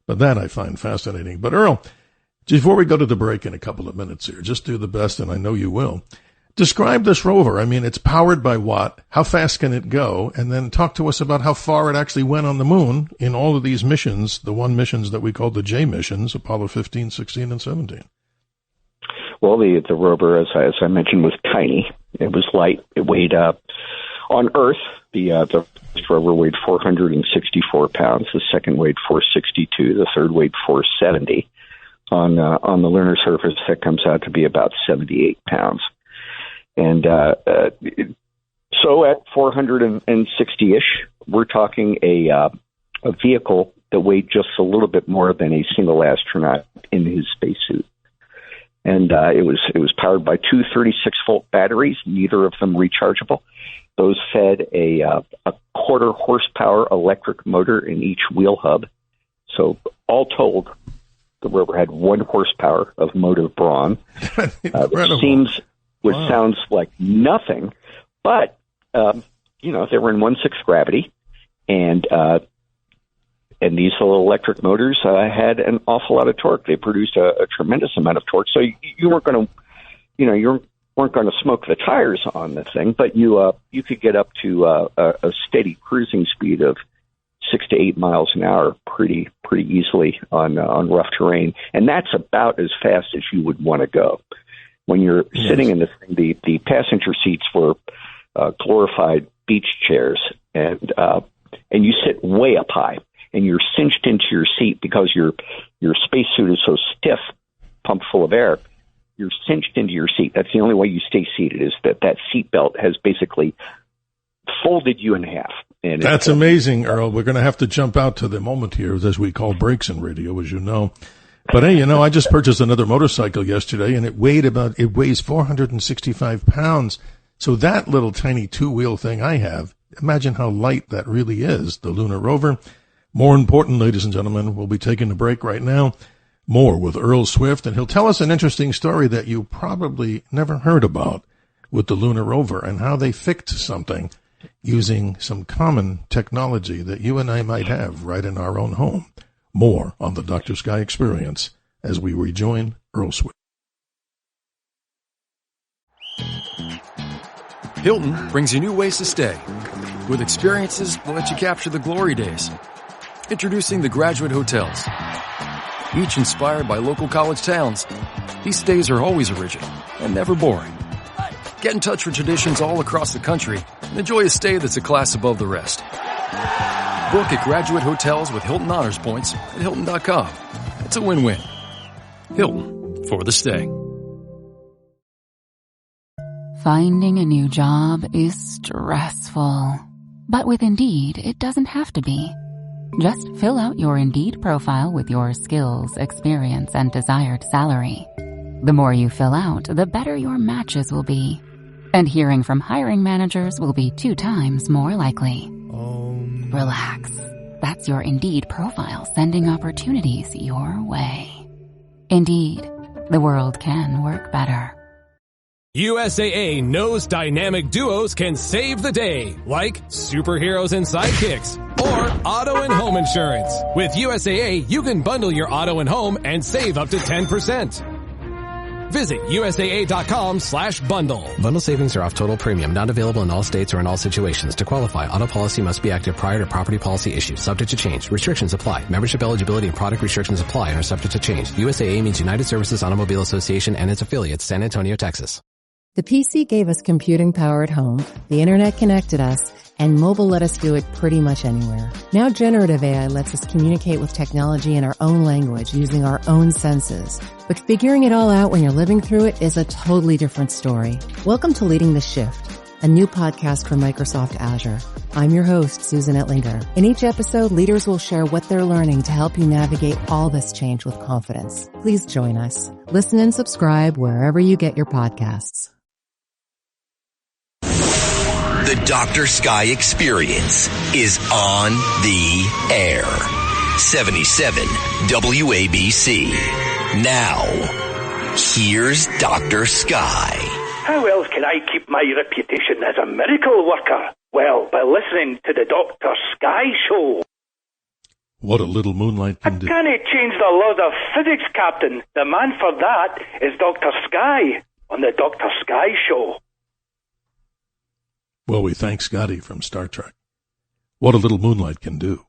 but that I find fascinating. But Earl, before we go to the break in a couple of minutes here, just do the best, and I know you will. Describe this rover. I mean, it's powered by what? How fast can it go? And then talk to us about how far it actually went on the moon in all of these missions, the one missions that we call the J missions, Apollo 15, 16, and 17. Well, the rover, as I mentioned, was tiny. It was light. It weighed on Earth. The first rover weighed 464 pounds. The second weighed 462. The third weighed 470. On the lunar surface, that comes out to be about 78 pounds. And so at 460-ish, we're talking a vehicle that weighed just a little bit more than a single astronaut in his spacesuit. And it was powered by two 36-volt batteries, neither of them rechargeable. Those fed a quarter horsepower electric motor in each wheel hub. So all told, the rover had 1 horsepower of motive brawn. Which sounds like nothing, but they were in 1/6 gravity, and these little electric motors had an awful lot of torque. They produced a tremendous amount of torque. So you weren't going to smoke the tires on the thing, but you could get up to a steady cruising speed of 6 to 8 miles an hour pretty easily on rough terrain, and that's about as fast as you would want to go. When you're sitting in this thing, the passenger seats were glorified beach chairs, and you sit way up high, and you're cinched into your seat because your spacesuit is so stiff, pumped full of air. You're cinched into your seat. That's the only way you stay seated, is that seat belt has basically folded you in half. And that's amazing, Earl. We're going to have to jump out to the moment here, as we call breaks in radio, as you know. But hey, I just purchased another motorcycle yesterday, and it weighs 465 pounds. So that little tiny 2-wheel thing I have, imagine how light that really is, the lunar rover. More important, ladies and gentlemen, we'll be taking a break right now. More with Earl Swift, and he'll tell us an interesting story that you probably never heard about with the lunar rover and how they fixed something using some common technology that you and I might have right in our own home. More on the Dr. Sky Experience as we rejoin Earl Swift. Hilton brings you new ways to stay. With experiences that let you capture the glory days. Introducing the Graduate Hotels. Each inspired by local college towns, these stays are always original and never boring. Get in touch with traditions all across the country and enjoy a stay that's a class above the rest. Book at Graduate Hotels with Hilton Honors Points at Hilton.com. It's a win-win. Hilton, for the stay. Finding a new job is stressful. But with Indeed, it doesn't have to be. Just fill out your Indeed profile with your skills, experience, and desired salary. The more you fill out, the better your matches will be. And hearing from hiring managers will be 2 times more likely. Relax. That's your Indeed profile sending opportunities your way. Indeed, the world can work better. USAA knows dynamic duos can save the day, like superheroes and sidekicks, or auto and home insurance. With USAA, you can bundle your auto and home and save up to 10%. Visit USAA.com/bundle. Bundle savings are off total premium, not available in all states or in all situations. To qualify, auto policy must be active prior to property policy issue, subject to change. Restrictions apply. Membership eligibility and product restrictions apply and are subject to change. USAA means United Services Automobile Association and its affiliates, San Antonio, Texas. The PC gave us computing power at home, the internet connected us, and mobile let us do it pretty much anywhere. Now generative AI lets us communicate with technology in our own language using our own senses. But figuring it all out when you're living through it is a totally different story. Welcome to Leading the Shift, a new podcast from Microsoft Azure. I'm your host, Susan Ettlinger. In each episode, leaders will share what they're learning to help you navigate all this change with confidence. Please join us. Listen and subscribe wherever you get your podcasts. The Dr. Sky Experience is on the air. 77 WABC. Now, here's Dr. Sky. How else can I keep my reputation as a miracle worker? Well, by listening to the Dr. Sky Show. What a little moonlight can do. I can't change the laws of physics, Captain. The man for that is Dr. Sky on the Dr. Sky Show. Well, we thank Scotty from Star Trek. What a little moonlight can do.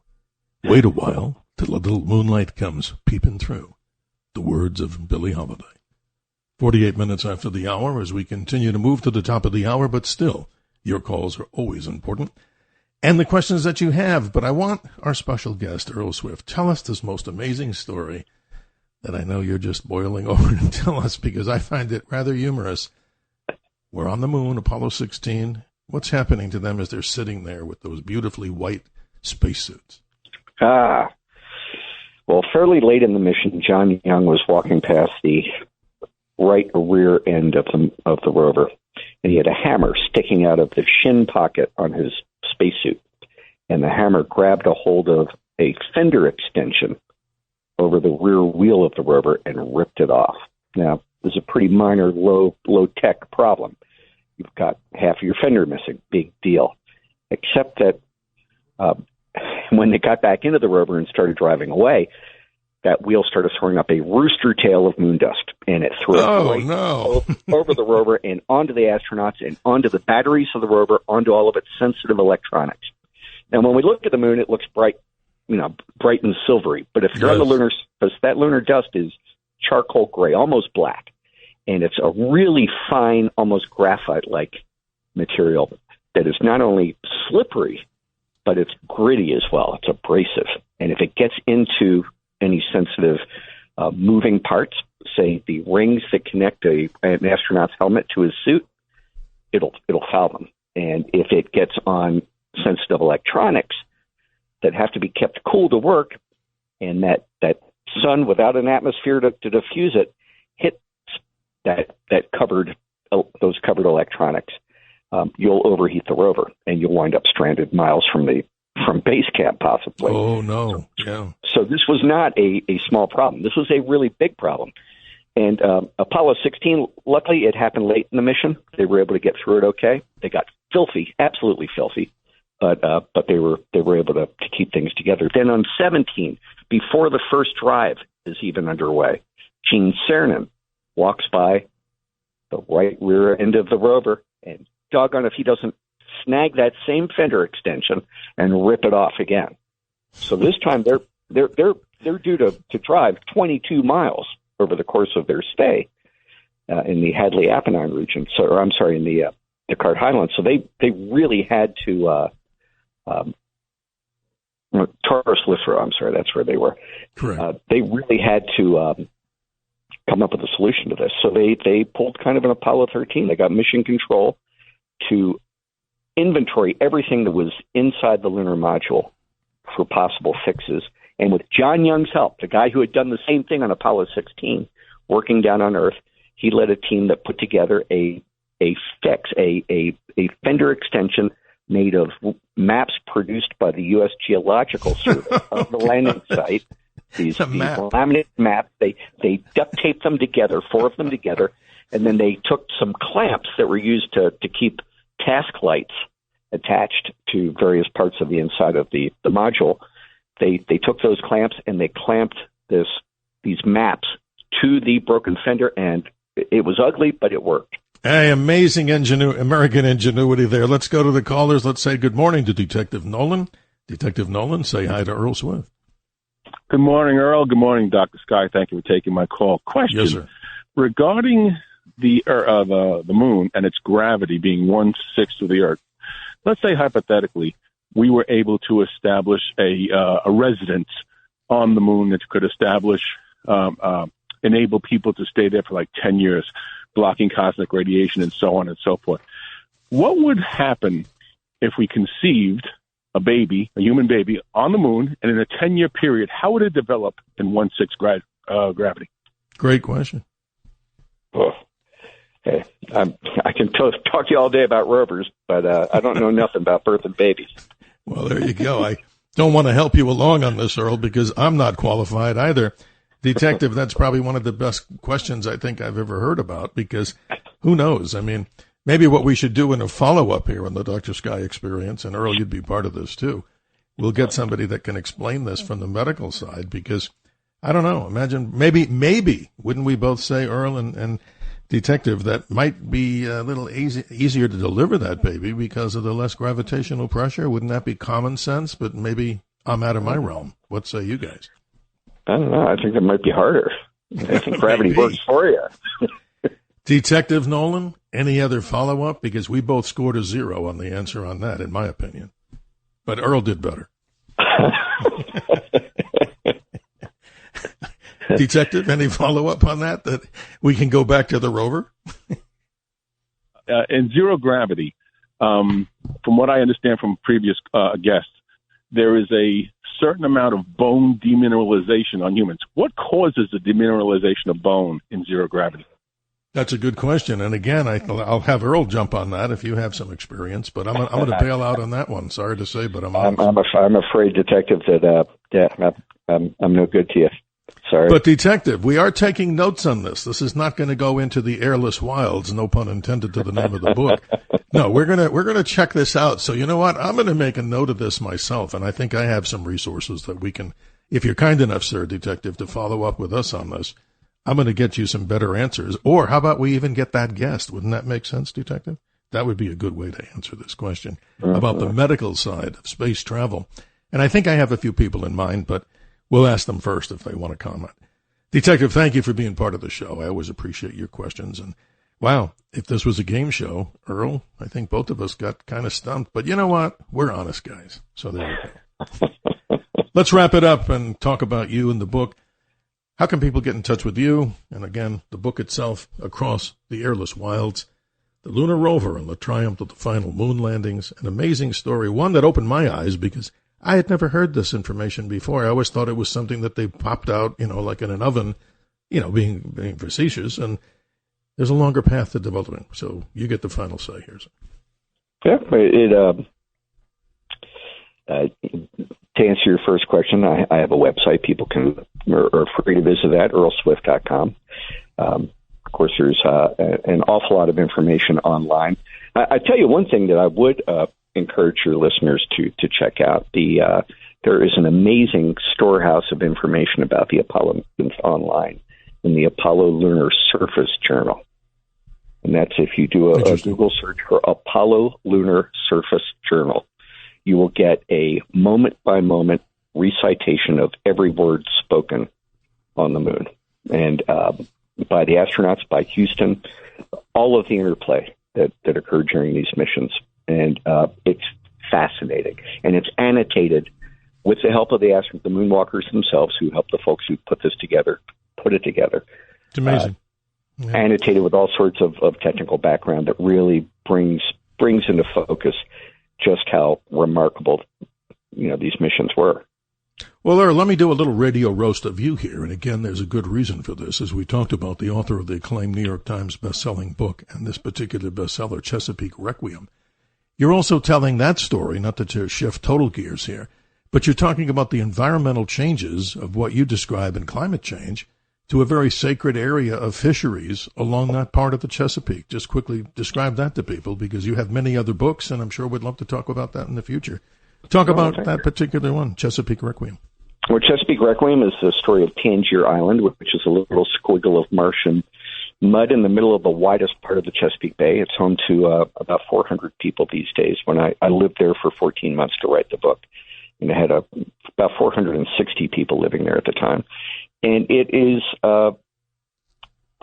Wait a while till a little moonlight comes peeping through. The words of Billie Holiday. 48 minutes after the hour as we continue to move to the top of the hour, but still, your calls are always important. And the questions that you have, but I want our special guest, Earl Swift, tell us this most amazing story that I know you're just boiling over to tell us because I find it rather humorous. We're on the moon, Apollo 16. What's happening to them as they're sitting there with those beautifully white spacesuits? Well, fairly late in the mission, John Young was walking past the right rear end of the rover, and he had a hammer sticking out of the shin pocket on his spacesuit, and the hammer grabbed a hold of a fender extension over the rear wheel of the rover and ripped it off. Now, this is a pretty minor, low-tech problem. You've got half of your fender missing, big deal. Except that when they got back into the rover and started driving away, that wheel started throwing up a rooster tail of moon dust, and it threw it over the rover and onto the astronauts and onto the batteries of the rover, onto all of its sensitive electronics. Now, when we look at the moon, it looks bright and silvery. But if you're on the lunar surface, that lunar dust is charcoal gray, almost black. And it's a really fine, almost graphite-like material that is not only slippery, but it's gritty as well. It's abrasive. And if it gets into any sensitive moving parts, say the rings that connect an astronaut's helmet to his suit, it'll foul them. And if it gets on sensitive electronics that have to be kept cool to work, and that sun without an atmosphere to diffuse it hit those covered electronics, you'll overheat the rover and you'll wind up stranded miles from base camp, possibly. Oh no! Yeah. So this was not a small problem. This was a really big problem. And Apollo 16, luckily, it happened late in the mission. They were able to get through it okay. They got filthy, absolutely filthy, but they were able to keep things together. Then on 17, before the first drive is even underway, Gene Cernan walks by the right rear end of the rover and doggone if he doesn't snag that same fender extension and rip it off again. So this time they're due to drive 22 miles over the course of their stay in the Hadley Apennine region. So, or I'm sorry, in the Descartes Highlands. So they really had to Taurus Lithro. I'm sorry, that's where they were. Correct. They really had to come up with a solution to this. So they pulled kind of an Apollo 13. They got mission control to inventory everything that was inside the lunar module for possible fixes. And with John Young's help, the guy who had done the same thing on Apollo 16, working down on Earth, he led a team that put together a fender extension made of maps produced by the U.S. Geological Survey of the landing site. These laminated maps, they duct taped them together, 4 of them together, and then they took some clamps that were used to keep task lights attached to various parts of the inside of the module. They took those clamps and they clamped these maps to the broken fender, and it was ugly, but it worked. Hey, amazing American ingenuity there. Let's go to the callers. Let's say good morning to Detective Nolan. Detective Nolan, say hi to Earl Swift. Good morning, Earl. Good morning, Dr. Sky. Thank you for taking my call. Question. Yes, sir. Regarding the moon and its gravity being 1/6 of the Earth, let's say hypothetically we were able to establish a residence on the moon that could enable people to stay there for like 10 years, blocking cosmic radiation and so on and so forth. What would happen if we conceived a human baby, on the moon, and in a 10-year period, how would it develop in 1/6 gravity? Great question. Oh, hey, I can talk to you all day about rovers, but I don't know nothing about birthing babies. Well, there you go. I don't want to help you along on this, Earl, because I'm not qualified either. Detective, that's probably one of the best questions I think I've ever heard about, because who knows? I mean, maybe what we should do in a follow-up here on the Dr. Sky Experience, and Earl, you'd be part of this too, we'll get somebody that can explain this from the medical side, because I don't know, imagine, maybe, wouldn't we both say, Earl and Detective, that might be a little easier to deliver that baby because of the less gravitational pressure? Wouldn't that be common sense? But maybe I'm out of my realm. What say you guys? I don't know. I think it might be harder. I think gravity works for you. Detective Nolan, any other follow-up? Because we both scored a 0 on the answer on that, in my opinion. But Earl did better. Detective, any follow-up on that we can go back to the rover? In zero gravity, from what I understand from previous guests, there is a certain amount of bone demineralization on humans. What causes the demineralization of bone in zero gravity? That's a good question. And again, I'll have Earl jump on that if you have some experience, but I'm going to bail out on that one. Sorry to say, but I'm afraid, Detective, that I'm no good to you. Sorry. But Detective, we are taking notes on this. This is not going to go into the airless wilds, no pun intended to the name of the book. No, we're going to check this out. So you know what? I'm going to make a note of this myself, and I think I have some resources that we can, if you're kind enough, sir, Detective, to follow up with us on this, I'm going to get you some better answers. Or how about we even get that guest? Wouldn't that make sense, Detective? That would be a good way to answer this question about the medical side of space travel. And I think I have a few people in mind, but we'll ask them first if they want to comment. Detective, thank you for being part of the show. I always appreciate your questions. And wow, if this was a game show, Earl, I think both of us got kind of stumped. But you know what? We're honest guys. So there you go. Let's wrap it up and talk about you and the book. How can people get in touch with you? And again, the book itself, Across the Airless Wilds, the Lunar Rover and the Triumph of the Final Moon Landings, an amazing story, one that opened my eyes because I had never heard this information before. I always thought it was something that they popped out, like in an oven, being facetious. And there's a longer path to developing. So you get the final say here. Yeah, to answer your first question, I have a website. People are free to visit that, earlswift.com. Of course, there's an awful lot of information online. I tell you one thing that I would encourage your listeners to check out. There is an amazing storehouse of information about the Apollo missions online in the Apollo Lunar Surface Journal. And that's if you do a Google search for Apollo Lunar Surface Journal, you will get a moment-by-moment recitation of every word spoken on the moon. And by the astronauts, by Houston, all of the interplay that occurred during these missions. And it's fascinating. And it's annotated with the help of the moonwalkers themselves, who helped the folks who put it together. It's amazing. Annotated with all sorts of technical background that really brings into focus just how remarkable, these missions were. Well, Earl, let me do a little radio roast of you here. And again, there's a good reason for this. As we talked about, the author of the acclaimed New York Times best-selling book and this particular bestseller, Chesapeake Requiem. You're also telling that story, not to shift total gears here, but you're talking about the environmental changes of what you describe in climate change to a very sacred area of fisheries along that part of the Chesapeake. Just quickly describe that to people, because you have many other books, and I'm sure we'd love to talk about that in the future. Talk about that particular one, Chesapeake Requiem. Well, Chesapeake Requiem is the story of Tangier Island, which is a little squiggle of Martian mud in the middle of the widest part of the Chesapeake Bay. It's home to about 400 people these days. When I lived there for 14 months to write the book, and I had about 460 people living there at the time. And it is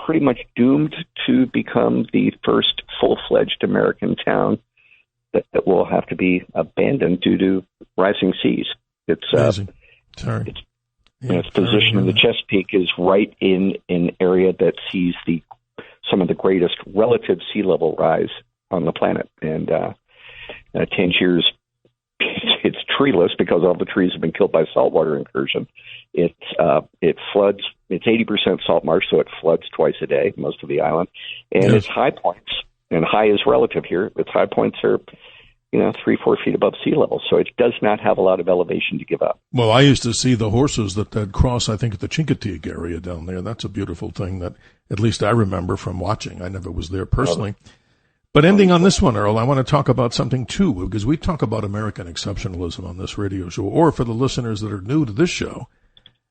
pretty much doomed to become the first full-fledged American town that will have to be abandoned due to rising seas. It's its position in the Chesapeake is right in an area that sees some of the greatest relative sea level rise on the planet. And Tangier's, it's treeless because all the trees have been killed by saltwater incursion. It floods. It's 80% salt marsh, so it floods twice a day, most of the island. And its high points, and high is relative here, its high points are 3-4 feet above sea level, so it does not have a lot of elevation to give up. Well, I used to see the horses that cross, I think, at the Chincoteague area down there. That's a beautiful thing that at least I remember from watching. I never was there personally. But ending on this one, Earl, I want to talk about something, too, because we talk about American exceptionalism on this radio show, or for the listeners that are new to this show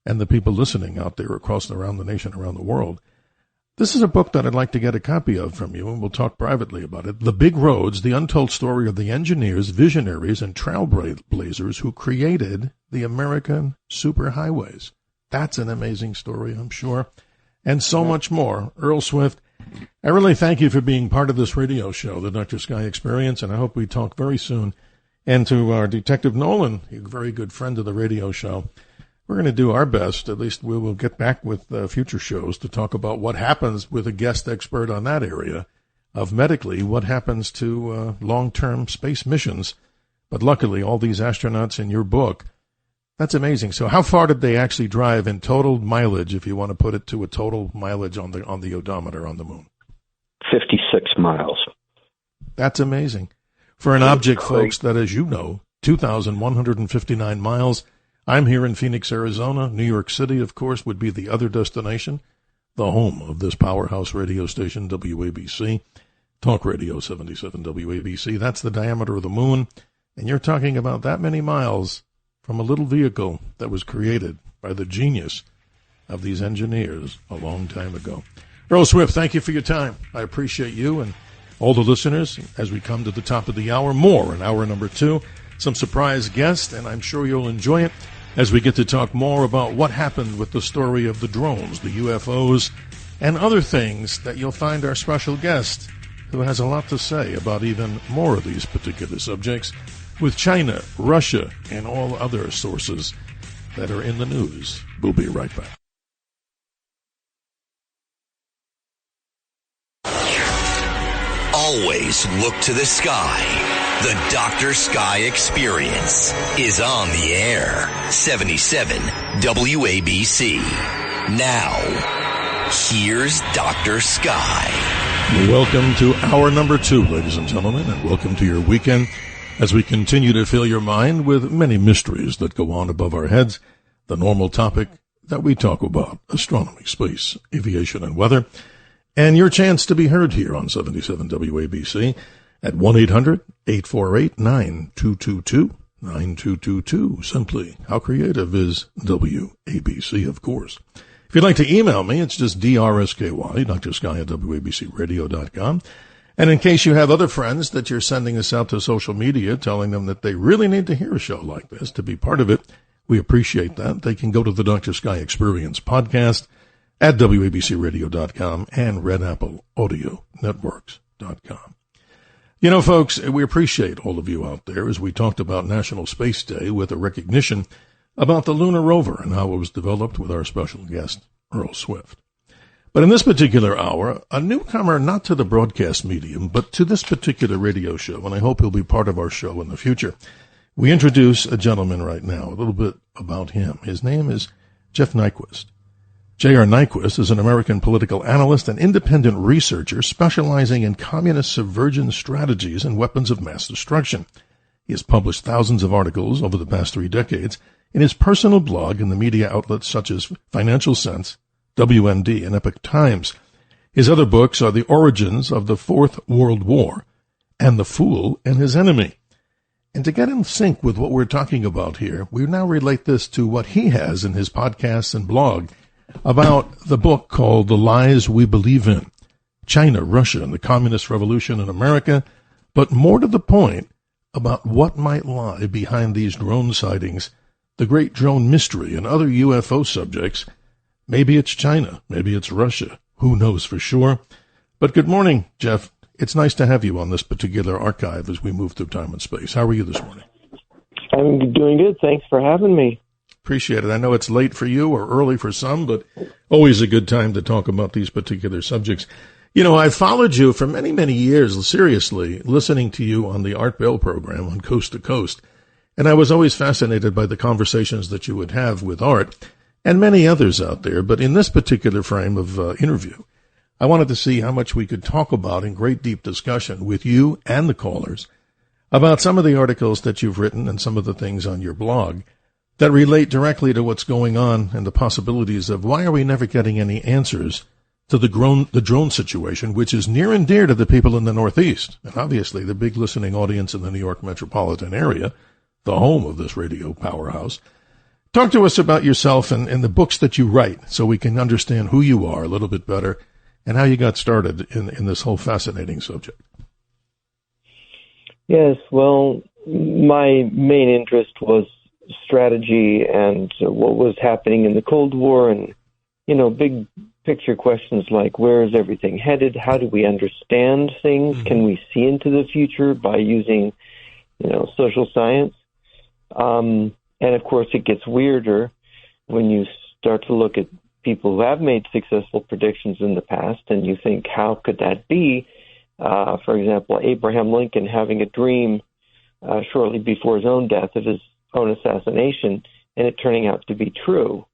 and the people listening out there around the nation, around the world. This is a book that I'd like to get a copy of from you, and we'll talk privately about it. The Big Roads, the untold story of the engineers, visionaries, and trailblazers who created the American superhighways. That's an amazing story, I'm sure, and so much more. Earl Swift, I really thank you for being part of this radio show, the Dr. Sky Experience, and I hope we talk very soon. And to our Detective Nolan, a very good friend of the radio show, we're going to do our best, at least we will get back with future shows to talk about what happens with a guest expert on that area of medically, what happens to long-term space missions. But luckily, all these astronauts in your book, that's amazing. So how far did they actually drive in total mileage, if you want to put it to a total mileage on the odometer on the moon? 56 miles. That's amazing. For an object, folks, that, as you know, 2,159 miles. I'm here in Phoenix, Arizona. New York City, of course, would be the other destination, the home of this powerhouse radio station, WABC, Talk Radio 77 WABC. That's the diameter of the moon, and you're talking about that many miles from a little vehicle that was created by the genius of these engineers a long time ago. Earl Swift, thank you for your time. I appreciate you and all the listeners. As we come to the top of the hour, more in hour number 2, some surprise guests, and I'm sure you'll enjoy it as we get to talk more about what happened with the story of the drones, the UFOs, and other things that you'll find our special guest, who has a lot to say about even more of these particular subjects, with China, Russia, and all other sources that are in the news. We'll be right back. Always look to the sky. The Dr. Sky Experience is on the air. 77 WABC. Now, here's Dr. Sky. Welcome to hour number 2, ladies and gentlemen, and welcome to your weekend as we continue to fill your mind with many mysteries that go on above our heads, the normal topic that we talk about, astronomy, space, aviation, and weather, and your chance to be heard here on 77 WABC at 1-800-848-9222, 9222. Simply, how creative is WABC, of course. If you'd like to email me, it's just DRSKY, Dr.Sky at WABCRadio.com. And in case you have other friends that you're sending this out to social media, telling them that they really need to hear a show like this to be part of it, we appreciate that. They can go to the Dr. Sky Experience podcast at WABCRadio.com and RedAppleAudioNetworks.com. You know, folks, we appreciate all of you out there as we talked about National Space Day with a recognition about the Lunar Rover and how it was developed with our special guest, Earl Swift. But in this particular hour, a newcomer not to the broadcast medium, but to this particular radio show, and I hope he'll be part of our show in the future. We introduce a gentleman right now, a little bit about him. His name is Jeff Nyquist. J.R. Nyquist is an American political analyst and independent researcher specializing in communist subversion strategies and weapons of mass destruction. He has published thousands of articles over the past 3 decades in his personal blog in the media outlets such as Financial Sense, WMD, and Epoch Times. His other books are The Origins of the Fourth World War and The Fool and His Enemy. And to get in sync with what we're talking about here, we now relate this to what he has in his podcasts and blog about the book called The Lies We Believe In, China, Russia, and the Communist Revolution in America, but more to the point about what might lie behind these drone sightings, the great drone mystery, and other UFO subjects. Maybe it's China, maybe it's Russia, who knows for sure. But good morning, Jeff. It's nice to have you on this particular archive as we move through time and space. How are you this morning? I'm doing good. Thanks for having me. Appreciate it. I know it's late for you or early for some, but always a good time to talk about these particular subjects. You know, I've followed you for many, many years, seriously, listening to you on the Art Bell program on Coast to Coast. And I was always fascinated by the conversations that you would have with Art and many others out there. But in this particular frame of interview, I wanted to see how much we could talk about in great deep discussion with you and the callers about some of the articles that you've written and some of the things on your blog that relate directly to what's going on and the possibilities of why are we never getting any answers to the drone situation, which is near and dear to the people in the Northeast, and obviously the big listening audience in the New York metropolitan area, the home of this radio powerhouse. Talk to us about yourself and the books that you write so we can understand who you are a little bit better and how you got started in this whole fascinating subject. Yes, well, my main interest was strategy and what was happening in the Cold War and, you know, big picture questions like where is everything headed? How do we understand things? Mm-hmm. Can we see into the future by using, you know, social science? And of course, it gets weirder when you start to look at people who have made successful predictions in the past, and you think, how could that be? For example, Abraham Lincoln having a dream shortly before his own death of his own assassination, and it turning out to be true.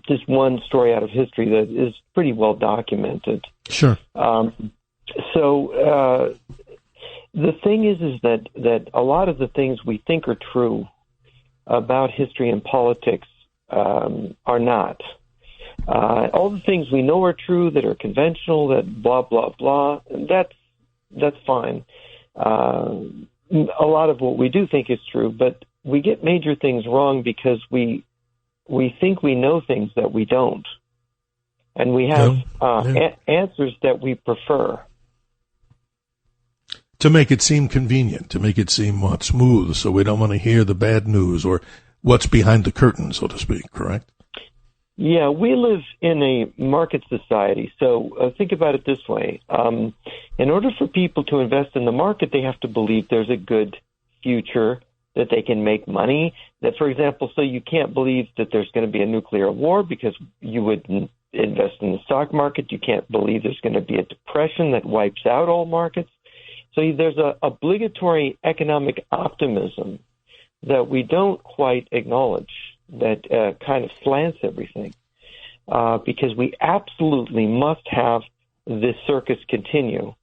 Just one story out of history that is pretty well documented. Sure. So the thing is that a lot of the things we think are true about history and politics are not. All the things we know are true that are conventional, that blah, blah, blah, that's fine. A lot of what we do think is true, but we get major things wrong because we think we know things that we don't. And we have answers that we prefer. To make it seem convenient, to make it seem smooth, so we don't want to hear the bad news or what's behind the curtain, so to speak, correct? Yeah, we live in a market society, so think about it this way. In order for people to invest in the market, they have to believe there's a good future, that they can make money, that, for example, so you can't believe that there's going to be a nuclear war because you would invest in the stock market. You can't believe there's going to be a depression that wipes out all markets. So there's an obligatory economic optimism that we don't quite acknowledge, that kind of slants everything, because we absolutely must have this circus continue,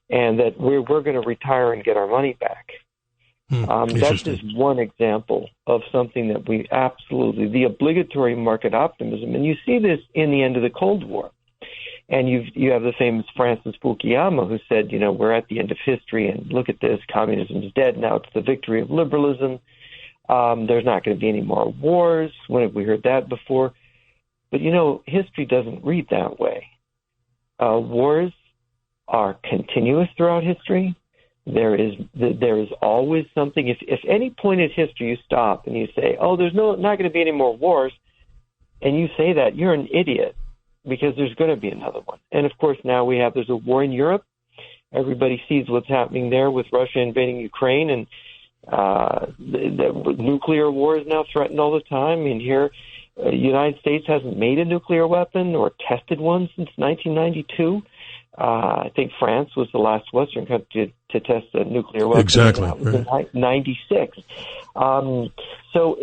and that we're going to retire and get our money back. That's just one example of something that we absolutely, the obligatory market optimism, and you see this in the end of the Cold War. And you have the famous Francis Fukuyama who said, we're at the end of history, and look at this, communism is dead, now it's the victory of liberalism. There's not going to be any more wars. When have we heard that before? But, history doesn't read that way. Wars are continuous throughout history. There is always something. If any point in history you stop and you say, "Oh, there's not going to be any more wars," and you say that, you're an idiot, because there's going to be another one. And of course, now there's a war in Europe. Everybody sees what's happening there with Russia invading Ukraine, and the nuclear war is now threatened all the time. And here, the United States hasn't made a nuclear weapon or tested one since 1992. I think France was the last Western country to test a nuclear weapon. Exactly. That was in 96. So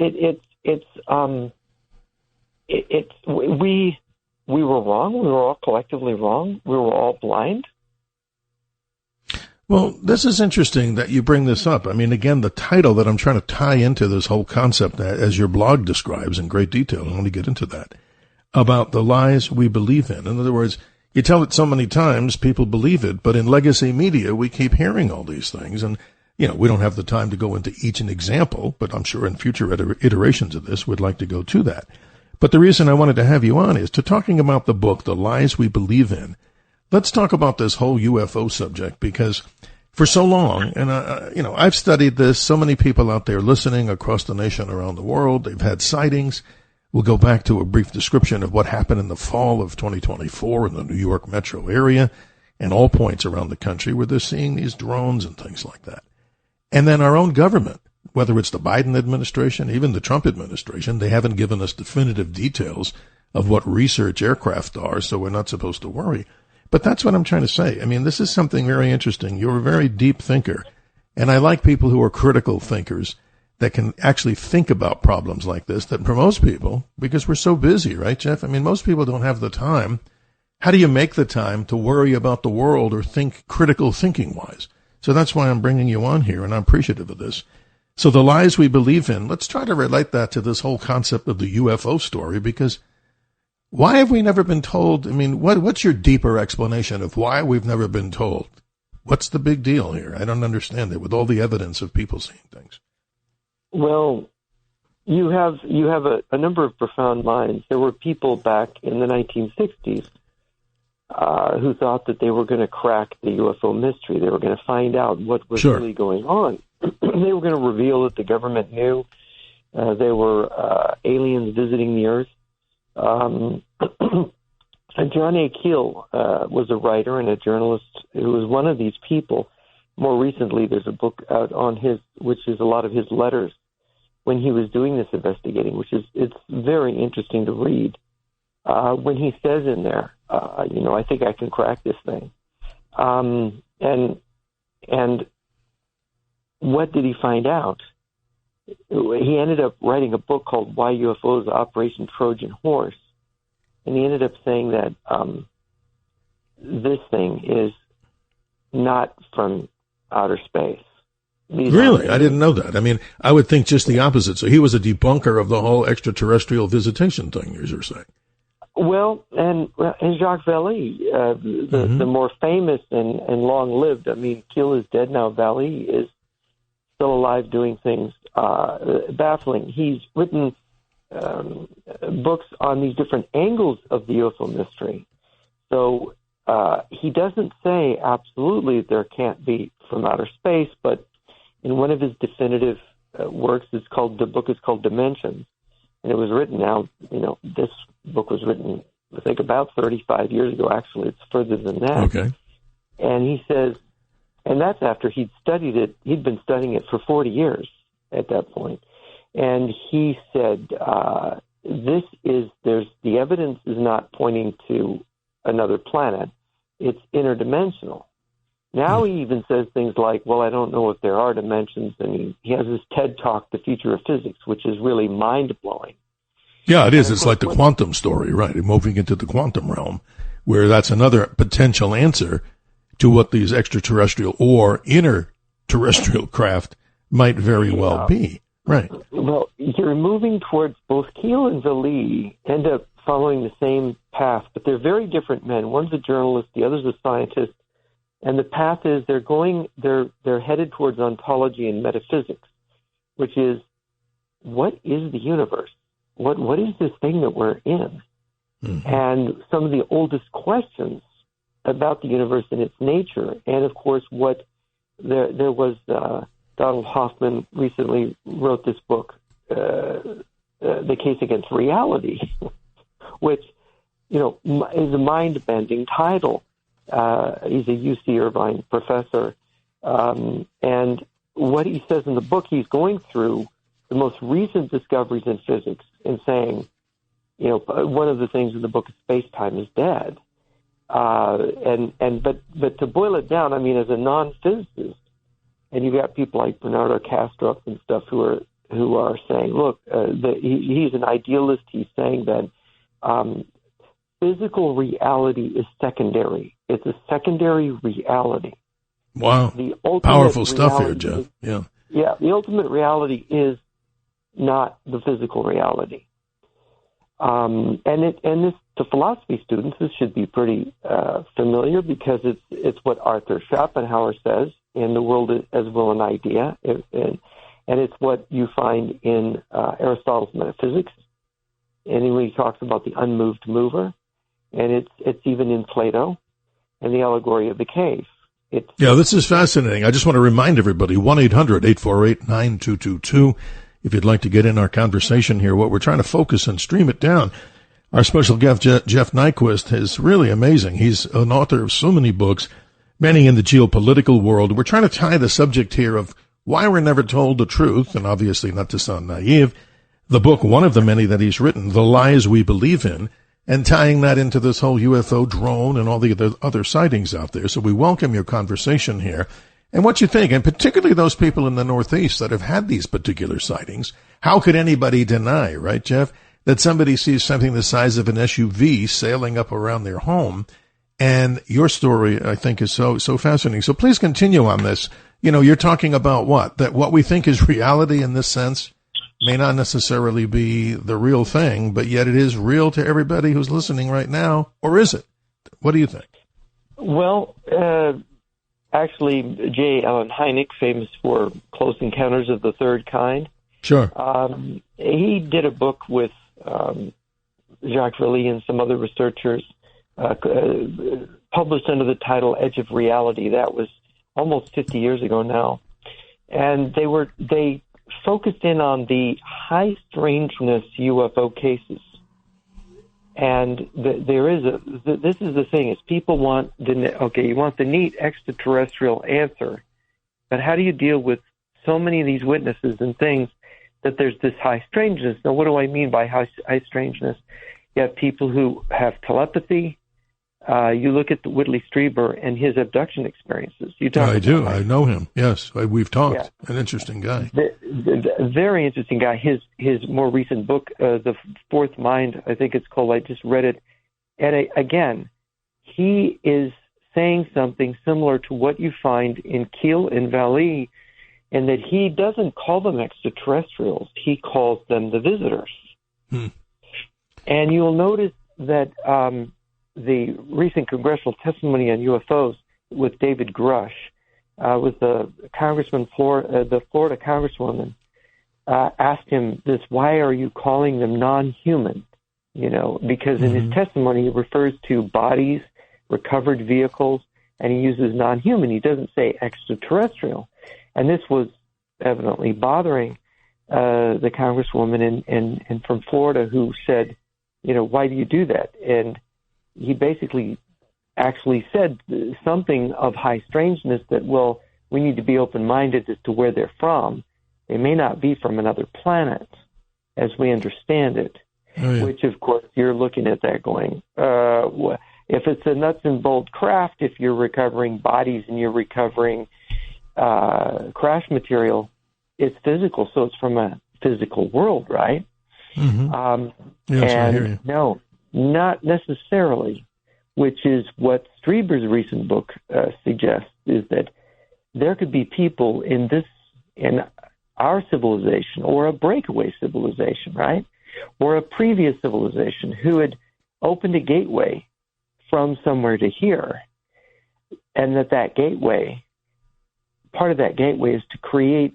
we were wrong. We were all collectively wrong. We were all blind. Well, this is interesting that you bring this up. I mean, again, the title that I'm trying to tie into this whole concept, as your blog describes in great detail, I want to get into that, about the lies we believe in. In other words, you tell it so many times, people believe it, but in legacy media, we keep hearing all these things. And, we don't have the time to go into each an example, but I'm sure in future iterations of this, we'd like to go to that. But the reason I wanted to have you on is to talking about the book, The Lies We Believe In. Let's talk about this whole UFO subject, because for so long, and I've studied this, so many people out there listening across the nation, around the world, they've had sightings. We'll go back to a brief description of what happened in the fall of 2024 in the New York metro area and all points around the country where they're seeing these drones and things like that. And then our own government, whether it's the Biden administration, even the Trump administration, they haven't given us definitive details of what research aircraft are, so we're not supposed to worry. But that's what I'm trying to say. I mean, this is something very interesting. You're a very deep thinker, and I like people who are critical thinkers that can actually think about problems like this, that for most people, because we're so busy, right, Jeff? I mean, most people don't have the time. How do you make the time to worry about the world or think critical thinking-wise? So that's why I'm bringing you on here, and I'm appreciative of this. So the lies we believe in, let's try to relate that to this whole concept of the UFO story, because why have we never been told? I mean, what's your deeper explanation of why we've never been told? What's the big deal here? I don't understand it with all the evidence of people seeing things. Well, you have a number of profound minds. There were people back in the 1960s who thought that they were going to crack the UFO mystery. They were going to find out what was really going on. They were going to reveal that the government knew. They were aliens visiting the Earth. And John A. Keel was a writer and a journalist who was one of these people. More recently, there's a book out on which is a lot of his letters when he was doing this investigating, it's very interesting to read. When he says in there, I think I can crack this thing. And what did he find out? He ended up writing a book called Why UFOs Operation Trojan Horse. And he ended up saying that this thing is not from outer space. Really? I didn't know that. I mean, I would think just the opposite. So he was a debunker of the whole extraterrestrial visitation thing, as you're saying. Well, and Jacques Vallée, the more famous and long-lived, I mean, Keel is dead now. Vallée is still alive doing things baffling. He's written books on these different angles of the UFO mystery. So he doesn't say absolutely there can't be from outer space, but in one of his definitive works, the book is called Dimensions, and it was written now, this book was written, I think, about 35 years ago. Actually, it's further than that. Okay. And he says, and that's after he'd studied it. He'd been studying it for 40 years at that point. And he said, the evidence is not pointing to another planet. It's interdimensional. Now he even says things like, well, I don't know if there are dimensions. And he has this TED Talk, The Future of Physics, which is really mind-blowing. Yeah, it is. It's like the quantum story, right? Moving into the quantum realm, where that's another potential answer to what these extraterrestrial or interterrestrial craft might very well be. Right. Well, you're moving towards both Keel and Vallée end up following the same path, but they're very different men. One's a journalist, the other's a scientist, and the path is they're headed towards ontology and metaphysics, which is, what is the universe? What is this thing that we're in? and some of the oldest questions about the universe and its nature. And of course, there was Donald Hoffman recently wrote this book, The Case Against Reality, which, is a mind-bending title. He's a UC Irvine professor. And what he says in the book, he's going through the most recent discoveries in physics and saying, one of the things in the book is space-time is dead. But to boil it down, as a non-physicist, and you've got people like Bernardo Kastrup and stuff who are saying, look, he's an idealist. He's saying that physical reality is secondary. It's a secondary reality. Wow. Powerful stuff here, Jeff. Yeah. Yeah, the ultimate reality is not the physical reality. And this, to philosophy students, this should be pretty familiar because it's what Arthur Schopenhauer says in The World as Will and Idea, and it's what you find in Aristotle's Metaphysics, and when he talks about the unmoved mover, and it's even in Plato and the allegory of the cave. This is fascinating. I just want to remind everybody, 1-800-848-9222. If you'd like to get in our conversation here, what we're trying to focus and stream it down. Our special guest, Jeff Nyquist, is really amazing. He's an author of so many books, many in the geopolitical world. We're trying to tie the subject here of why we're never told the truth, and obviously not to sound naive. The book, one of the many that he's written, The Lies We Believe In, and tying that into this whole UFO drone and all the other sightings out there. So we welcome your conversation here and what you think, and particularly those people in the Northeast that have had these particular sightings. How could anybody deny, right, Jeff, that somebody sees something the size of an SUV sailing up around their home? And your story, I think, is so fascinating. So please continue on this. You're talking about what? That what we think is reality in this sense may not necessarily be the real thing, but yet it is real to everybody who's listening right now, or is it? What do you think? Well, actually, J. Allen Hynek, famous for Close Encounters of the Third Kind. Sure. He did a book with Jacques Vallée and some other researchers, published under the title Edge of Reality. That was almost 50 years ago now. And they focused in on the high strangeness UFO cases. And this is the thing, is people want you want the neat extraterrestrial answer, but how do you deal with so many of these witnesses and things that there's this high strangeness? Now, what do I mean by high strangeness? You have people who have telepathy. You look at Whitley Strieber and his abduction experiences. I do. I know him. Yes, we've talked. Yeah. An interesting guy. Very interesting guy. His more recent book, The Fourth Mind, I think it's called. I just read it. And again, he is saying something similar to what you find in Keel and Vallée, in that he doesn't call them extraterrestrials. He calls them the visitors. And you'll notice that the recent congressional testimony on UFOs with David Grush, was the congressman, the Florida congresswoman, asked him this: why are you calling them non-human? Because in his testimony he refers to bodies, recovered vehicles, and he uses non-human. He doesn't say extraterrestrial. And this was evidently bothering the congresswoman and from Florida, who said, why do you do that? And he basically actually said something of high strangeness that, well, we need to be open-minded as to where they're from. They may not be from another planet as we understand it, which, of course, you're looking at that going, if it's a nuts and bolt craft, if you're recovering bodies and you're recovering crash material, it's physical, so it's from a physical world, right? Yes, I hear you. No, not necessarily, which is what Strieber's recent book suggests, is that there could be people in our civilization, or a breakaway civilization, right? Or a previous civilization who had opened a gateway from somewhere to here, and that gateway, part of that gateway is to create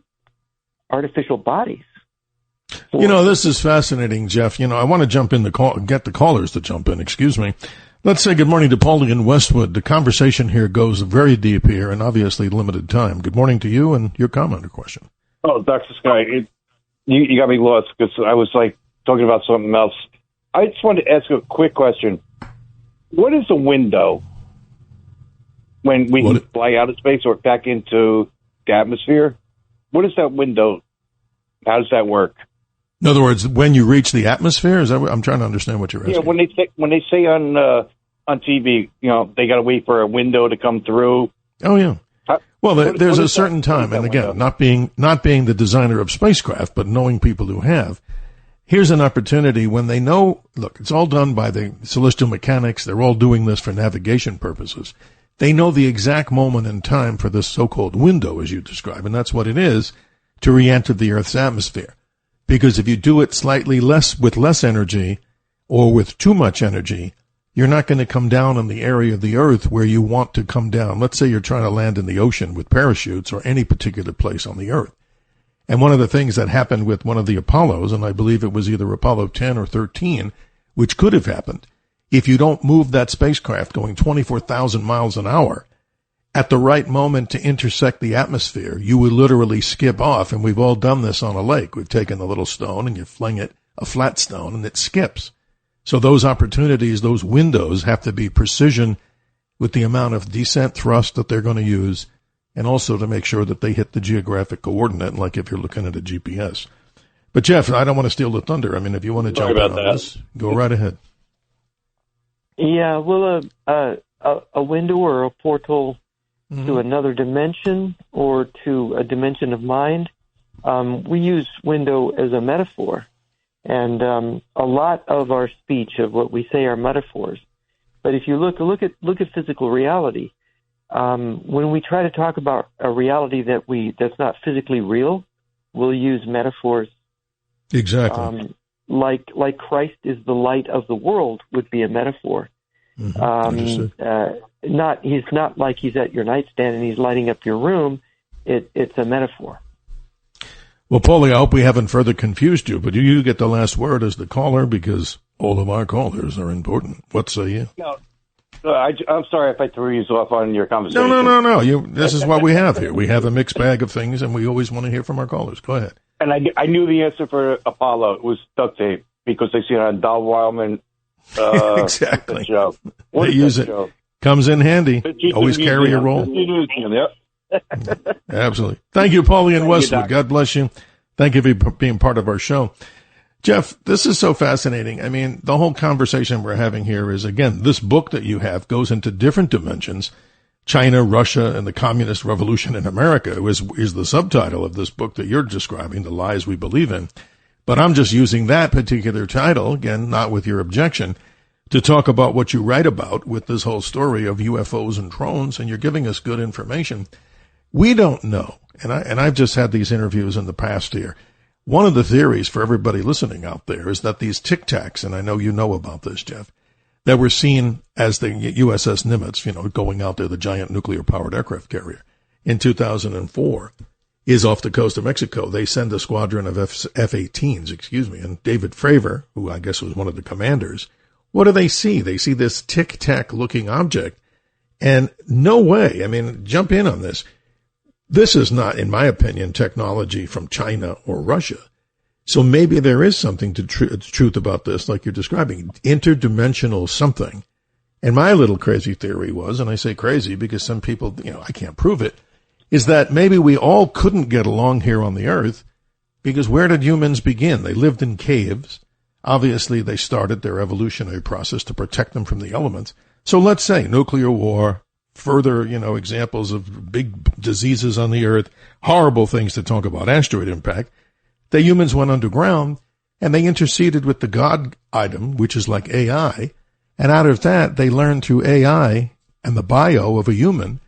artificial bodies. force. You know, this is fascinating, Jeff. You know, I want to jump in get the callers to jump in. Excuse me. Let's say good morning to Paulie in Westwood. The conversation here goes very deep here and obviously limited time. Good morning to you and your comment or question. Oh, Dr. Sky, you got me lost because I was like talking about something else. I just wanted to ask a quick question. What is a window when we fly out of space or back into the atmosphere? What is that window? How does that work? In other words, when you reach the atmosphere, is that what, I'm trying to understand what you're asking. Yeah, when they say on TV, you know, they got to wait for a window to come through. Oh yeah. Well, there's a certain time, and again, not being the designer of spacecraft, but knowing people who have. Here's an opportunity when they know. Look, it's all done by the celestial mechanics. They're all doing this for navigation purposes. They know the exact moment in time for this so-called window, as you describe, and that's what it is, to re-enter the Earth's atmosphere. Because if you do it slightly less, with less energy, or with too much energy, you're not going to come down in the area of the Earth where you want to come down. Let's say you're trying to land in the ocean with parachutes or any particular place on the Earth. And one of the things that happened with one of the Apollos, and I believe it was either Apollo 10 or 13, which could have happened, if you don't move that spacecraft going 24,000 miles an hour at the right moment to intersect the atmosphere, you would literally skip off. And we've all done this on a lake. We've taken a little stone and you fling it, a flat stone, and it skips. So those opportunities, those windows have to be precision with the amount of descent thrust that they're going to use, and also to make sure that they hit the geographic coordinate, like if you're looking at a GPS. But Jeff, I don't want to steal the thunder. I mean, if you want to jump in on this, go right ahead. Yeah, well, a window or a portal to another dimension or to a dimension of mind. We use window as a metaphor, and a lot of our speech, of what we say, are metaphors. But if you look at physical reality, when we try to talk about a reality that's not physically real, we'll use metaphors. Exactly. Like Christ is the light of the world would be a metaphor. He's not like he's at your nightstand and he's lighting up your room. It's a metaphor. Well, Paulie, I hope we haven't further confused you, but you get the last word as the caller, because all of our callers are important. What say you? No, I'm sorry if I threw you off on your conversation. No. This is what we have here. We have a mixed bag of things, and we always want to hear from our callers. Go ahead. And I knew the answer for Apollo. It was duct tape, because they see it on Don Wildman. Exactly. Show. They use it. Show? Comes in handy. Always carry a roll. Yep. Absolutely. Thank you, Paulie in Westwood. God bless you. Thank you for being part of our show. Jeff, this is so fascinating. I mean, the whole conversation we're having here is, again, this book that you have goes into different dimensions. China, Russia, and the Communist Revolution in America is the subtitle of this book that you're describing, The Lies We Believe In. But I'm just using that particular title, again, not with your objection, to talk about what you write about with this whole story of UFOs and drones, and you're giving us good information. We don't know, and I've just had these interviews in the past here. One of the theories for everybody listening out there is that these Tic Tacs, and I know you know about this, Jeff, that were seen as the USS Nimitz, going out there, the giant nuclear-powered aircraft carrier, in 2004, is off the coast of Mexico. They send a squadron of F-18s, and David Fravor, who I guess was one of the commanders, what do they see? They see this Tic Tac-looking object, and no way, I mean, jump in on this. This is not, in my opinion, technology from China or Russia. So maybe there is something to truth about this, like you're describing, interdimensional something. And my little crazy theory was, and I say crazy because some people, I can't prove it, is that maybe we all couldn't get along here on the Earth, because where did humans begin? They lived in caves. Obviously, they started their evolutionary process to protect them from the elements. So let's say nuclear war, further, examples of big diseases on the Earth, horrible things to talk about, asteroid impact. The humans went underground, and they interceded with the God item, which is like AI, and out of that, they learned through AI and the bio of a human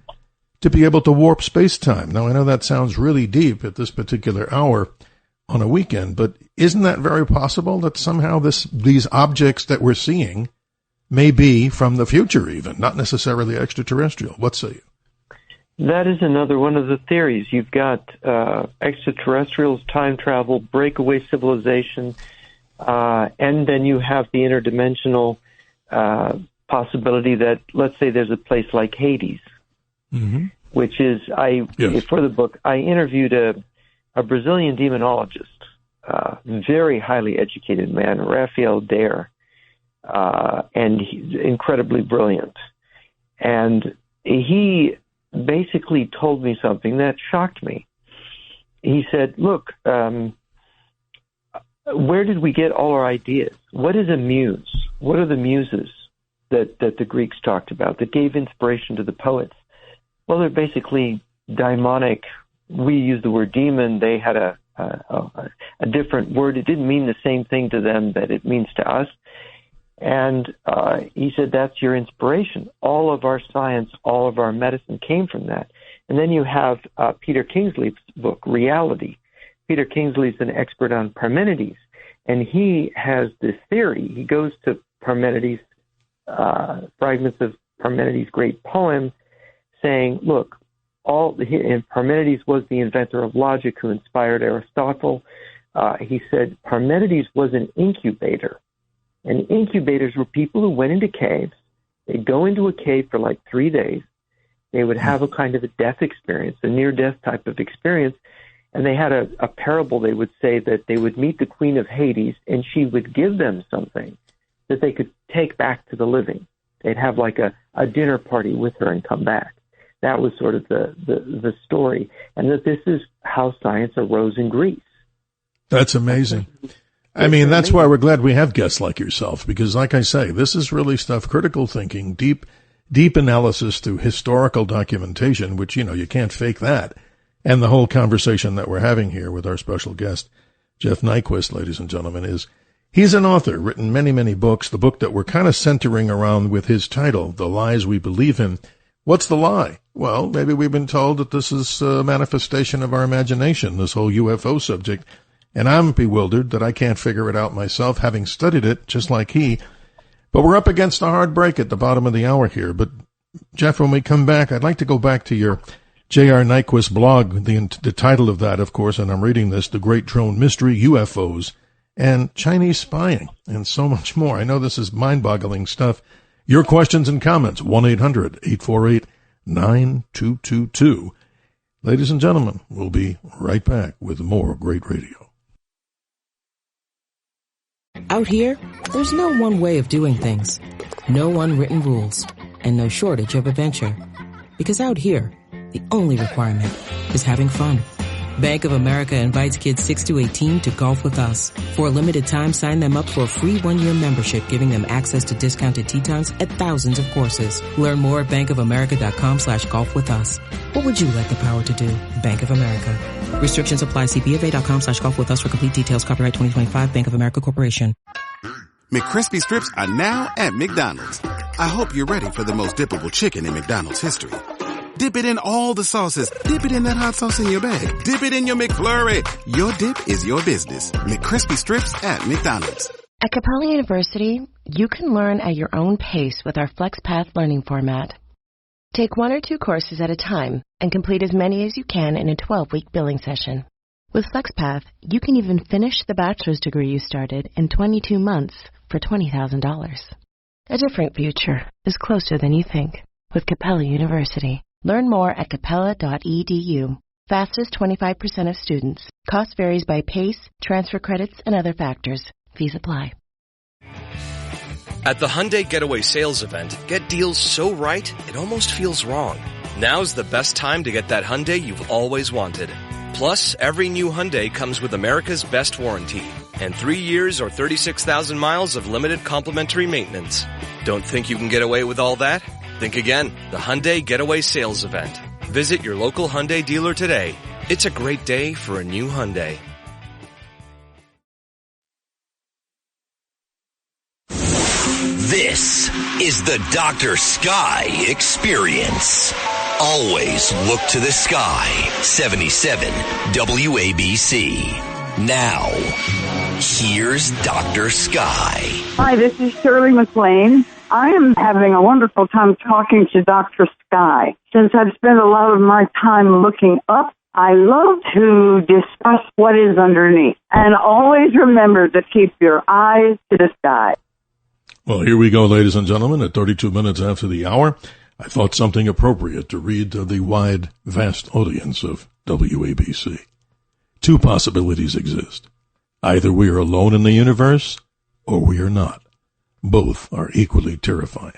to be able to warp space-time. Now, I know that sounds really deep at this particular hour on a weekend, but isn't that very possible that somehow these objects that we're seeing may be from the future even, not necessarily extraterrestrial? What say you? That is another one of the theories. You've got extraterrestrials, time travel, breakaway civilization, and then you have the interdimensional possibility that, let's say, there's a place like Hades, which is, for the book, I interviewed a Brazilian demonologist, very highly educated man, Rafael Dare, and he's incredibly brilliant. And he basically told me something that shocked me. He said, look, where did we get all our ideas? What is a muse? What are the muses that the Greeks talked about that gave inspiration to the poets? Well, they're basically daimonic. We use the word demon. They had a different word. It didn't mean the same thing to them that it means to us. And he said, that's your inspiration. All of our science, all of our medicine came from that. And then you have Peter Kingsley's book, Reality. Peter Kingsley's an expert on Parmenides, and he has this theory. He goes to Parmenides, fragments of Parmenides' great poem, saying, look, and Parmenides was the inventor of logic who inspired Aristotle. He said Parmenides was an incubator. And incubators were people who went into caves. They'd go into a cave for like 3 days. They would have a kind of a death experience, a near-death type of experience. And they had a parable. They would say that they would meet the queen of Hades, and she would give them something that they could take back to the living. They'd have like a dinner party with her and come back. That was sort of the story. And that this is how science arose in Greece. That's amazing. I mean, that's why we're glad we have guests like yourself, because like I say, this is really stuff, critical thinking, deep analysis through historical documentation, which, you can't fake that. And the whole conversation that we're having here with our special guest, Jeff Nyquist, ladies and gentlemen, he's an author, written many, many books. The book that we're kind of centering around with his title, The Lies We Believe In. What's the lie? Well, maybe we've been told that this is a manifestation of our imagination, this whole UFO subject. And I'm bewildered that I can't figure it out myself, having studied it just like he. But we're up against a hard break at the bottom of the hour here. But, Jeff, when we come back, I'd like to go back to your J.R. Nyquist blog, the title of that, of course, and I'm reading this, The Great Drone Mystery, UFOs, and Chinese Spying, and so much more. I know this is mind-boggling stuff. Your questions and comments, 1-800-848-9222. Ladies and gentlemen, we'll be right back with more great radio. Out here, there's no one way of doing things, no unwritten rules, and no shortage of adventure. Because out here, the only requirement is having fun. Bank of America invites kids 6 to 18 to golf with us. For a limited time, sign them up for a free 1-year membership, giving them access to discounted tee times at thousands of courses. Learn more at bankofamerica.com/golf with us. What would you like the power to do? Bank of America. Restrictions apply. See BofA.com/golf with us for complete details. Copyright 2025 Bank of America Corporation. McCrispy strips are now at McDonald's. I hope you're ready for the most dippable chicken in McDonald's history. Dip it in all the sauces. Dip it in that hot sauce in your bag. Dip it in your McFlurry. Your dip is your business. McCrispy strips at McDonald's. At Capella University, you can learn at your own pace with our FlexPath learning format. Take 1 or 2 courses at a time and complete as many as you can in a 12-week billing session. With FlexPath, you can even finish the bachelor's degree you started in 22 months for $20,000. A different future is closer than you think with Capella University. Learn more at capella.edu. Fastest 25% of students. Cost varies by pace, transfer credits, and other factors. Fees apply. At the Hyundai Getaway Sales Event, get deals so right, it almost feels wrong. Now's the best time to get that Hyundai you've always wanted. Plus, every new Hyundai comes with America's best warranty and 3 years or 36,000 miles of limited complimentary maintenance. Don't think you can get away with all that? Think again. The Hyundai Getaway Sales Event. Visit your local Hyundai dealer today. It's a great day for a new Hyundai. This is the Dr. Sky Experience. Always look to the sky. 77 WABC. Now, here's Dr. Sky. Hi, this is Shirley McLean. I am having a wonderful time talking to Dr. sky. Since I've spent a lot of my time looking up, I love to discuss what is underneath. And always remember to keep your eyes to the sky. Well, here we go, ladies and gentlemen, at 32 minutes after the hour. I thought something appropriate to read to the wide, vast audience of WABC. Two possibilities exist. Either we are alone in the universe, or we are not. Both are equally terrifying.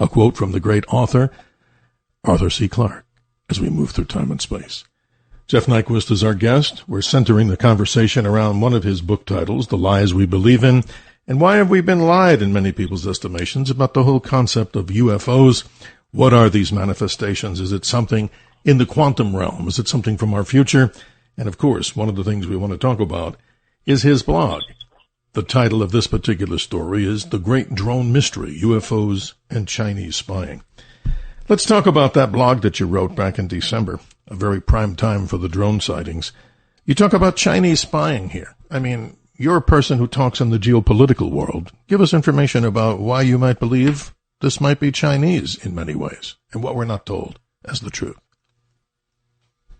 A quote from the great author, Arthur C. Clarke, as we move through time and space. Jeff Nyquist is our guest. We're centering the conversation around one of his book titles, The Lies We Believe In, and why have we been lied in many people's estimations about the whole concept of UFOs? What are these manifestations? Is it something in the quantum realm? Is it something from our future? And of course, one of the things we want to talk about is his blog. The title of this particular story is The Great Drone Mystery, UFOs and Chinese Spying. Let's talk about that blog that you wrote back in December, a very prime time for the drone sightings. You talk about Chinese spying here. I mean, you're a person who talks in the geopolitical world. Give us information about why you might believe this might be Chinese in many ways, and what we're not told as the truth.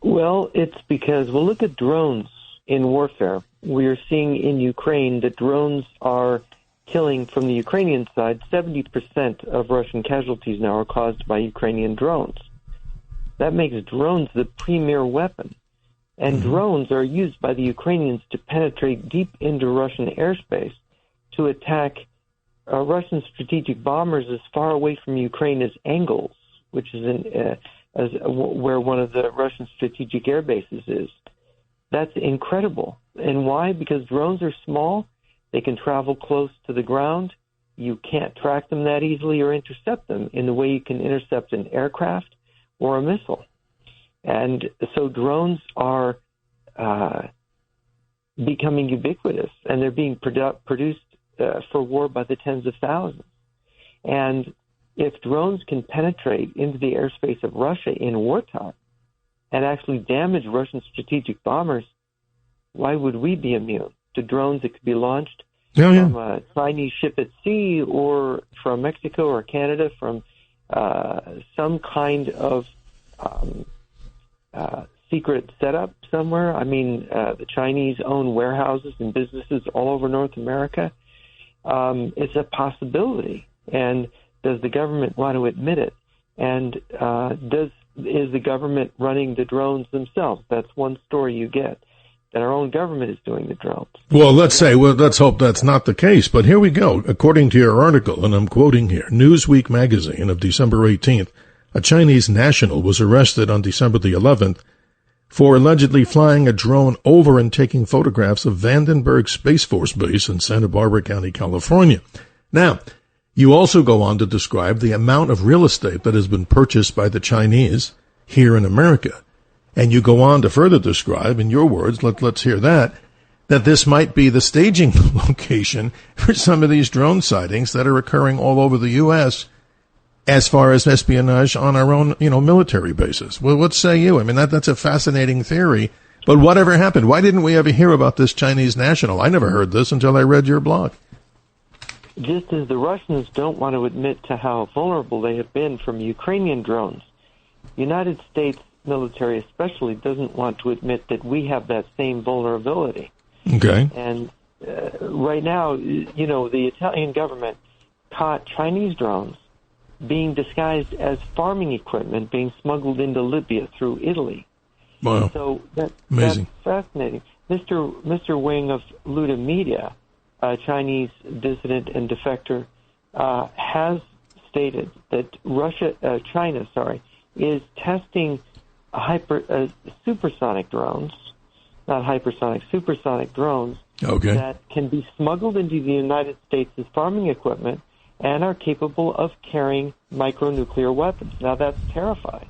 Well, it's because, well, look at drones in warfare. We are seeing in Ukraine that drones are killing, from the Ukrainian side, 70% of Russian casualties now are caused by Ukrainian drones. That makes drones the premier weapon. And drones are used by the Ukrainians to penetrate deep into Russian airspace to attack Russian strategic bombers as far away from Ukraine as Engels, which is where one of the Russian strategic air bases is. That's incredible. And why? Because drones are small. They can travel close to the ground. You can't track them that easily or intercept them in the way you can intercept an aircraft or a missile. And so drones are becoming ubiquitous, and they're being produced for war by the tens of thousands. And if drones can penetrate into the airspace of Russia in wartime and actually damage Russian strategic bombers, why would we be immune to drones that could be launched from a Chinese ship at sea or from Mexico or Canada, from some kind of secret setup somewhere? I mean, the Chinese own warehouses and businesses all over North America. It's a possibility. And does the government want to admit it? And is the government running the drones themselves? That's one story you get. And our own government is doing the drones. Well, let's hope that's not the case. But here we go. According to your article, and I'm quoting here, Newsweek magazine of December 18th, a Chinese national was arrested on December the 11th for allegedly flying a drone over and taking photographs of Vandenberg Space Force Base in Santa Barbara County, California. Now, you also go on to describe the amount of real estate that has been purchased by the Chinese here in America. And you go on to further describe, in your words, let's hear that this might be the staging location for some of these drone sightings that are occurring all over the U.S. as far as espionage on our own, military bases. Well, what say you? I mean, that's a fascinating theory. But whatever happened? Why didn't we ever hear about this Chinese national? I never heard this until I read your blog. Just as the Russians don't want to admit to how vulnerable they have been from Ukrainian drones, the United States military especially doesn't want to admit that we have that same vulnerability. Okay. And right now, the Italian government caught Chinese drones being disguised as farming equipment being smuggled into Libya through Italy. Wow. So amazing. That's fascinating. Mr. Wing of Luda Media, a Chinese dissident and defector, has stated that China is testing supersonic drones, not hypersonic, supersonic drones that can be smuggled into the United States as farming equipment and are capable of carrying micronuclear weapons. Now, that's terrifying.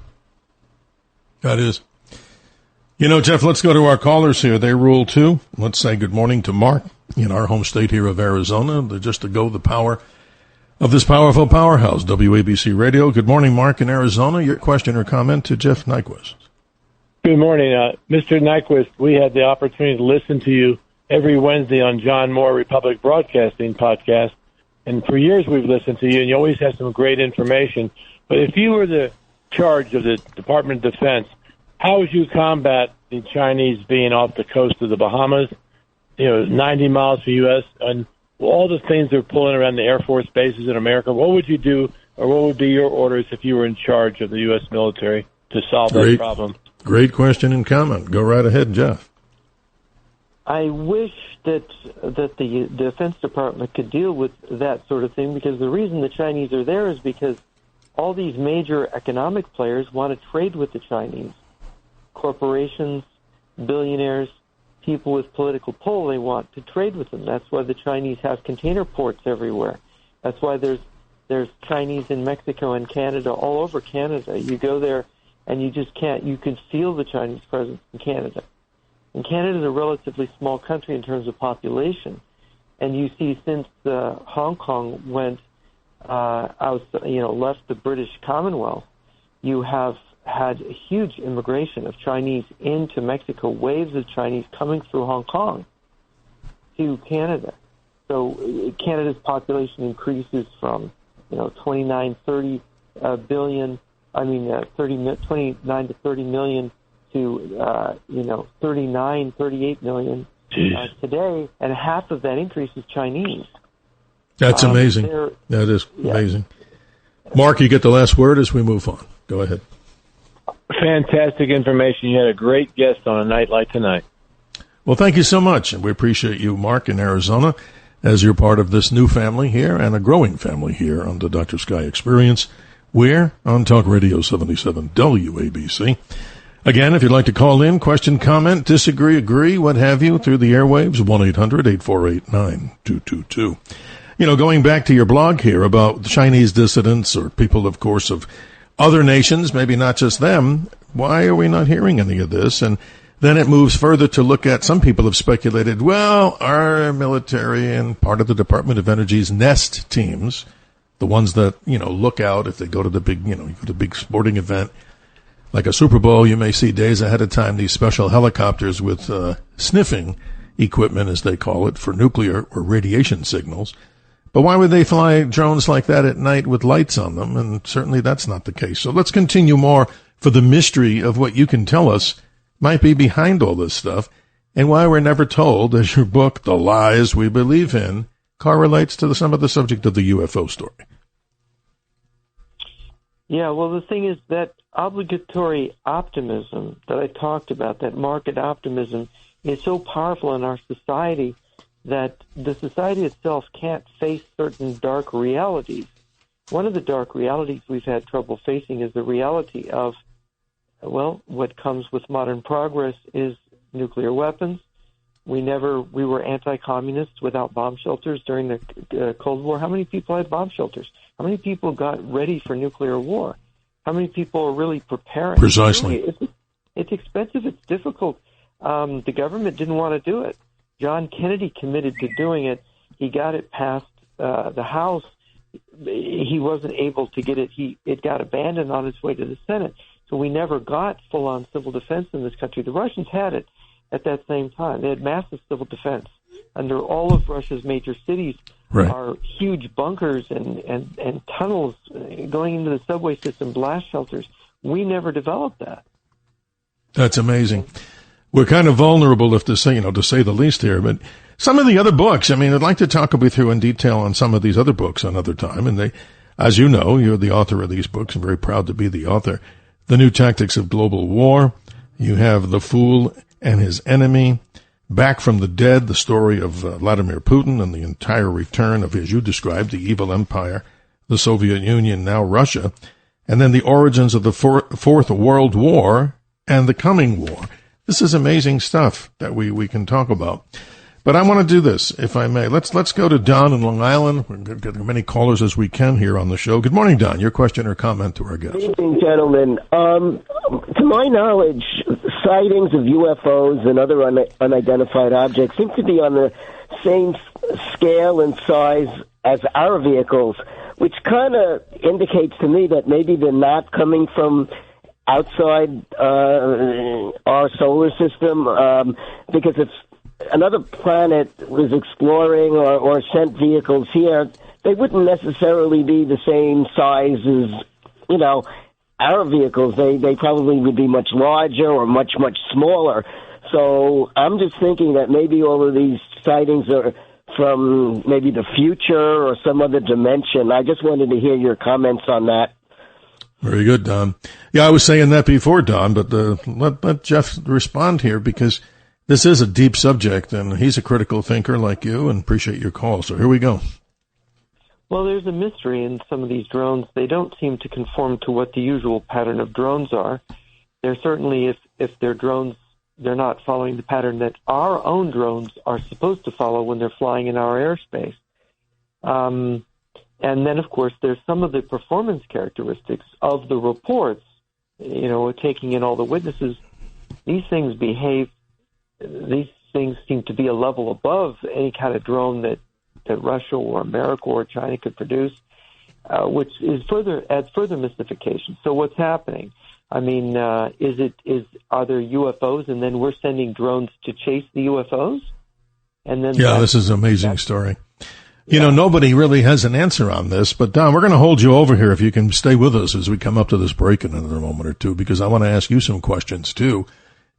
That is. Jeff, let's go to our callers here. They rule too. Let's say good morning to Mark in our home state here of Arizona. Just to go the power of this powerful powerhouse, WABC Radio. Good morning, Mark in Arizona. Your question or comment to Jeff Nyquist. Good morning. Mr. Nyquist, we had the opportunity to listen to you every Wednesday on John Moore Republic Broadcasting podcast. And for years we've listened to you, and you always have some great information. But if you were to charge of the Department of Defense, how would you combat the Chinese being off the coast of the Bahamas, 90 miles from the U.S., and all the things they're pulling around the Air Force bases in America? What would you do, or what would be your orders if you were in charge of the U.S. military to solve that problem? Great question and comment. Go right ahead, Jeff. I wish that the Defense Department could deal with that sort of thing, because the reason the Chinese are there is because all these major economic players want to trade with the Chinese. Corporations, billionaires, people with political pull, they want to trade with them. That's why the Chinese have container ports everywhere. That's why there's Chinese in Mexico and Canada, all over Canada. You go there and you just can't, you can feel the Chinese presence in Canada. And Canada is a relatively small country in terms of population. And you see since Hong Kong went left the British Commonwealth, you have had a huge immigration of Chinese into Mexico, waves of Chinese coming through Hong Kong to Canada. So Canada's population increases from 29 to 30 million to 39, 38 million today, and half of that increase is Chinese. That's amazing. That is amazing. Mark, you get the last word as we move on. Go ahead. Fantastic information. You had a great guest on a night like tonight. Well, thank you so much, and we appreciate you, Mark, in Arizona, as you're part of this new family here and a growing family here on the Dr. Sky Experience. We're on Talk Radio 77 WABC. Again, if you'd like to call in, question, comment, disagree, agree, what have you, through the airwaves, 1-800-848-9222. Going back to your blog here about Chinese dissidents or people, of course, of other nations, maybe not just them, why are we not hearing any of this? And then it moves further to look at, some people have speculated, well, our military and part of the Department of Energy's NEST teams, the ones that, look out if they go to the big, you go to a big sporting event, like a Super Bowl, you may see days ahead of time these special helicopters with sniffing equipment, as they call it, for nuclear or radiation signals. But why would they fly drones like that at night with lights on them? And certainly that's not the case. So let's continue more for the mystery of what you can tell us might be behind all this stuff, and why we're never told, as your book, The Lies We Believe In, correlates to some of the subject of the UFO story. Yeah, well, the thing is that obligatory optimism that I talked about, that market optimism, is so powerful in our society that the society itself can't face certain dark realities. One of the dark realities we've had trouble facing is the reality of, what comes with modern progress is nuclear weapons. We were anti-communists without bomb shelters during the Cold War. How many people had bomb shelters? How many people got ready for nuclear war? How many people are really preparing? Precisely. It's expensive. It's difficult. The government didn't want to do it. John Kennedy committed to doing it. He got it past the House. He wasn't able to get it. It got abandoned on its way to the Senate. So we never got full-on civil defense in this country. The Russians had it at that same time. They had massive civil defense. Under all of Russia's major cities are huge bunkers and tunnels going into the subway system, blast shelters. We never developed that. That's amazing. We're kind of vulnerable, to say the least here. But some of the other books, I'd like to talk with you in detail on some of these other books another time. And they, as you know, you're the author of these books. I'm very proud to be the author. The New Tactics of Global War. You have The Fool and His Enemy. Back from the Dead, the story of Vladimir Putin and the entire return of, as you described, the evil empire, the Soviet Union, now Russia. And then the origins of the Fourth World War and the coming war. This is amazing stuff that we can talk about. But I want to do this, if I may. Let's go to Don in Long Island. We're going to get as many callers as we can here on the show. Good morning, Don. Your question or comment to our guest. Good evening, gentlemen. To my knowledge, sightings of UFOs and other unidentified objects seem to be on the same scale and size as our vehicles, which kind of indicates to me that maybe they're not coming from outside our solar system, because if another planet was exploring or sent vehicles here, they wouldn't necessarily be the same size as, our vehicles, they probably would be much larger or much, much smaller. So I'm just thinking that maybe all of these sightings are from maybe the future or some other dimension. I just wanted to hear your comments on that. Very good, Don. Yeah, I was saying that before, Don, but let Jeff respond here, because this is a deep subject, and he's a critical thinker like you, and appreciate your call. So here we go. Well, there's a mystery in some of these drones. They don't seem to conform to what the usual pattern of drones are. They're certainly, if they're drones, they're not following the pattern that our own drones are supposed to follow when they're flying in our airspace. And then, of course, there's some of the performance characteristics of the reports, taking in all the witnesses. These things seem to be a level above any kind of drone that Russia or America or China could produce, which adds further mystification. So what's happening? I mean, are there UFOs, and then we're sending drones to chase the UFOs? And then this is an amazing story. Nobody really has an answer on this, but Don, we're going to hold you over here if you can stay with us as we come up to this break in another moment or two, because I want to ask you some questions too,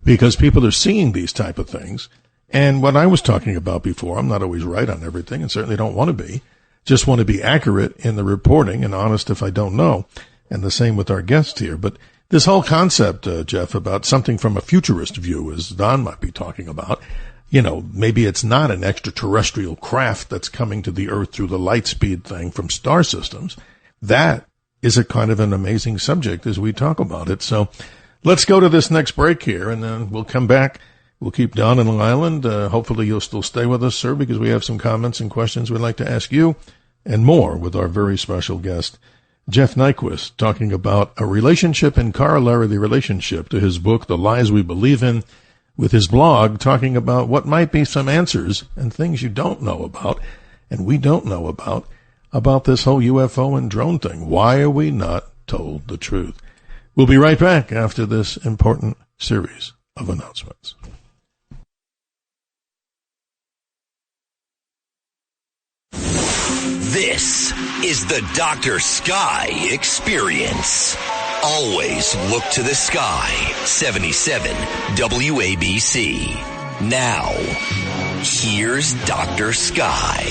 because people are seeing these type of things. And what I was talking about before, I'm not always right on everything and certainly don't want to be. Just want to be accurate in the reporting and honest if I don't know. And the same with our guest here. But this whole concept, Jeff, about something from a futurist view, as Don might be talking about, maybe it's not an extraterrestrial craft that's coming to the Earth through the light speed thing from star systems. That is a kind of an amazing subject as we talk about it. So let's go to this next break here, and then we'll come back. We'll keep Don in Long Island. Hopefully you'll still stay with us, sir, because we have some comments and questions we'd like to ask you, and more with our very special guest, Jeff Nyquist, talking about a relationship and corollary relationship to his book, The Lies We Believe In, with his blog talking about what might be some answers and things you don't know about, and we don't know about this whole UFO and drone thing. Why are we not told the truth? We'll be right back after this important series of announcements. This is the Dr. Sky Experience. Always look to the sky. 77 WABC. Now, here's Dr. Sky.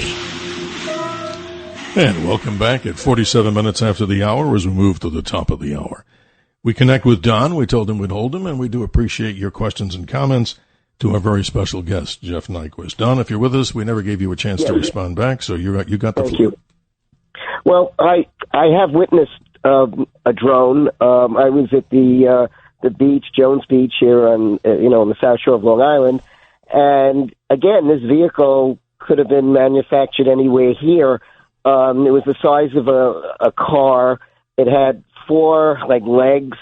And welcome back at 47 minutes after the hour as we move to the top of the hour. We connect with Don. We told him we'd hold him, and we do appreciate your questions and comments to our very special guest, Jeff Nyquist. Don, if you're with us, we never gave you a chance to respond back, so you got the floor. Thank you. Well, I have witnessed a drone. I was at the beach, Jones Beach, here on on the South Shore of Long Island, and again, this vehicle could have been manufactured anywhere here. It was the size of a car. It had 4 legs,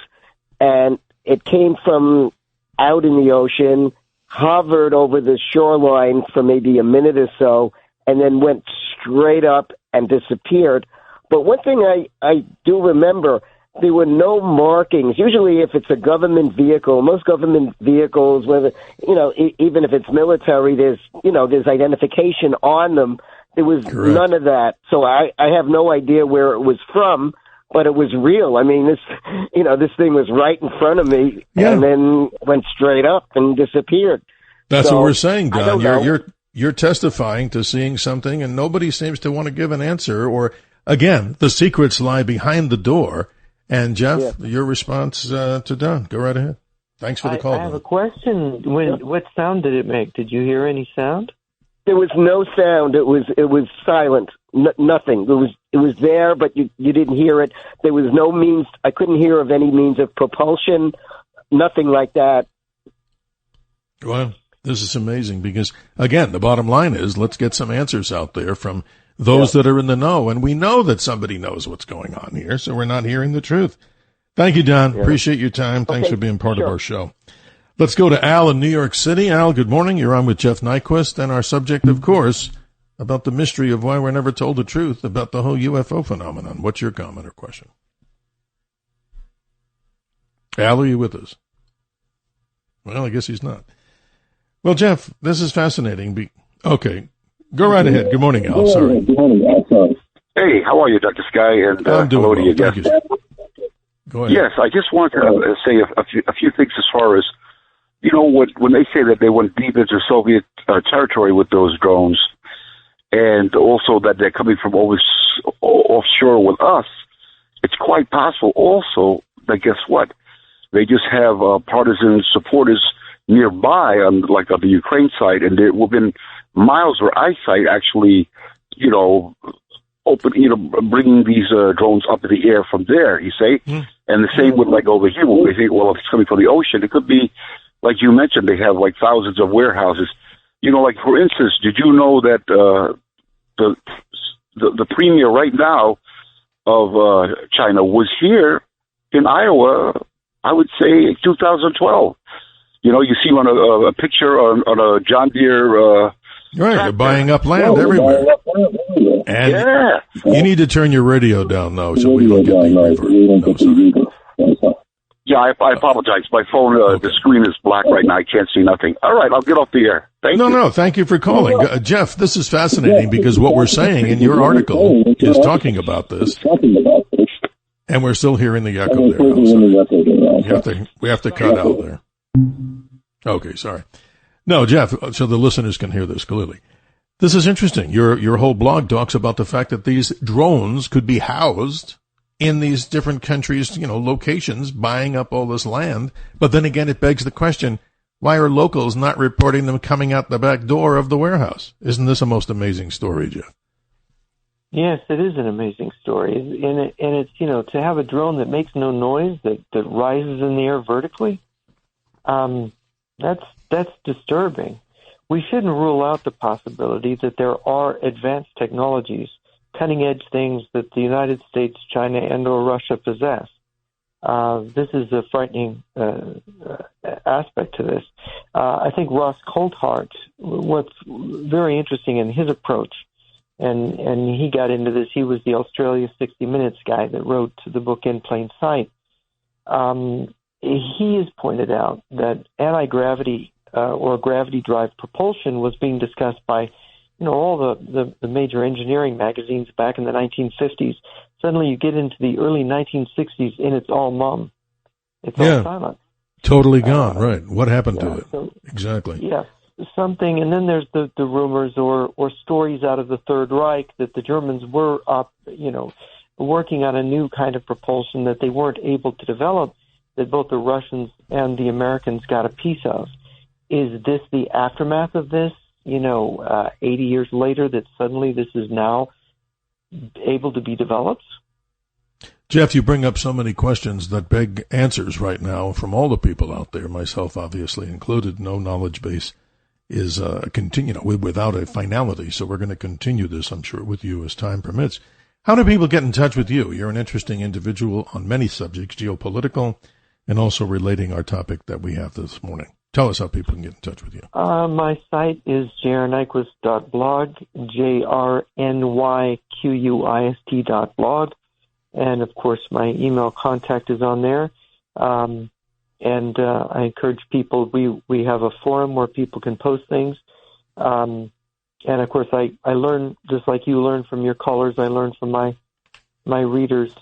and it came from out in the ocean, hovered over the shoreline for maybe a minute or so, and then went straight up and disappeared. But one thing I do remember, there were no markings. Usually if it's a government vehicle, most government vehicles, whether, even if it's military, there's identification on them. There was none of that. So I have no idea where it was from, but it was real. I mean, this thing was right in front of me and then went straight up and disappeared. That's what we're saying, Don. You're testifying to seeing something, and nobody seems to want to give an answer. Or again, the secrets lie behind the door. And Jeff, your response to Don. Go right ahead. Thanks for the call. I have a question. What sound did it make? Did you hear any sound? There was no sound. It was silent. Nothing. It was there, but you didn't hear it. There was no means. I couldn't hear of any means of propulsion. Nothing like that. Well, this is amazing because, again, the bottom line is let's get some answers out there from those that are in the know. And we know that somebody knows what's going on here, so we're not hearing the truth. Thank you, Don. Yeah. Appreciate your time. Thanks for being part of our show. Let's go to Al in New York City. Al, good morning. You're on with Jeff Nyquist, and our subject, of course, about the mystery of why we're never told the truth about the whole UFO phenomenon. What's your comment or question? Al, are you with us? Well, I guess he's not. Well, Jeff, this is fascinating. Okay, go right ahead. Good morning, Al. Sorry. Hey, how are you, Dr. Sky? And I'm doing hello to well. your Thank guest. you. Go ahead. Yes, I just want to say a few things as far as, when they say that they went deep into Soviet territory with those drones, and also that they're coming from offshore with us, it's quite possible also that, guess what? They just have partisan supporters nearby on the Ukraine side, and they're within miles or eyesight actually, bringing these drones up in the air from there, you say? And the same with over here, when we think, well, if it's coming from the ocean, it could be, like you mentioned, they have thousands of warehouses. For instance, did you know that the premier right now of China was here in Iowa, I would say 2012. You see on a picture on a John Deere. Right, they're buying up land everywhere. And you need to turn your radio down, though, so we don't get the reverb. Yeah, I apologize. My phone, the screen is black right now. I can't see nothing. All right, I'll get off the air. Thank you. No, thank you for calling. Jeff, this is fascinating because what we're saying in your article is talking about this. And we're still hearing the echo there. We have to cut out there. Okay, sorry. No, Jeff, so the listeners can hear this clearly. This is interesting. Your whole blog talks about the fact that these drones could be housed in these different countries, locations, buying up all this land. But then again, it begs the question, why are locals not reporting them coming out the back door of the warehouse? Isn't this a most amazing story, Jeff? Yes, it is an amazing story. And it's, to have a drone that makes no noise, that rises in the air vertically, that's disturbing. We shouldn't rule out the possibility that there are advanced technologies, cutting-edge things that the United States, China, and or Russia possess. This is a frightening aspect to this. I think Ross Coulthart, what's very interesting in his approach, and he got into this, he was the Australia 60 Minutes guy that wrote the book In Plain Sight. He has pointed out that anti-gravity or gravity-drive propulsion was being discussed by all the major engineering magazines back in the 1950s. Suddenly you get into the early 1960s and it's all mum. It's all silent. Totally gone, right. What happened to it? So, exactly. Yes, something. And then there's the rumors or stories out of the Third Reich that the Germans were working on a new kind of propulsion that they weren't able to develop, that both the Russians and the Americans got a piece of. Is this the aftermath of this? 80 years later, that suddenly this is now able to be developed? Jeff, you bring up so many questions that beg answers right now from all the people out there, myself obviously included. No knowledge base is without a finality, so we're going to continue this, I'm sure, with you as time permits. How do people get in touch with you? You're an interesting individual on many subjects, geopolitical, and also relating our topic that we have this morning. Tell us how people can get in touch with you. My site is jrnyquist.blog, jrnyquist.blog. And, of course, my email contact is on there. And I encourage people, we have a forum where people can post things. And, of course, I learn, just like you learn from your callers, I learn from my readers.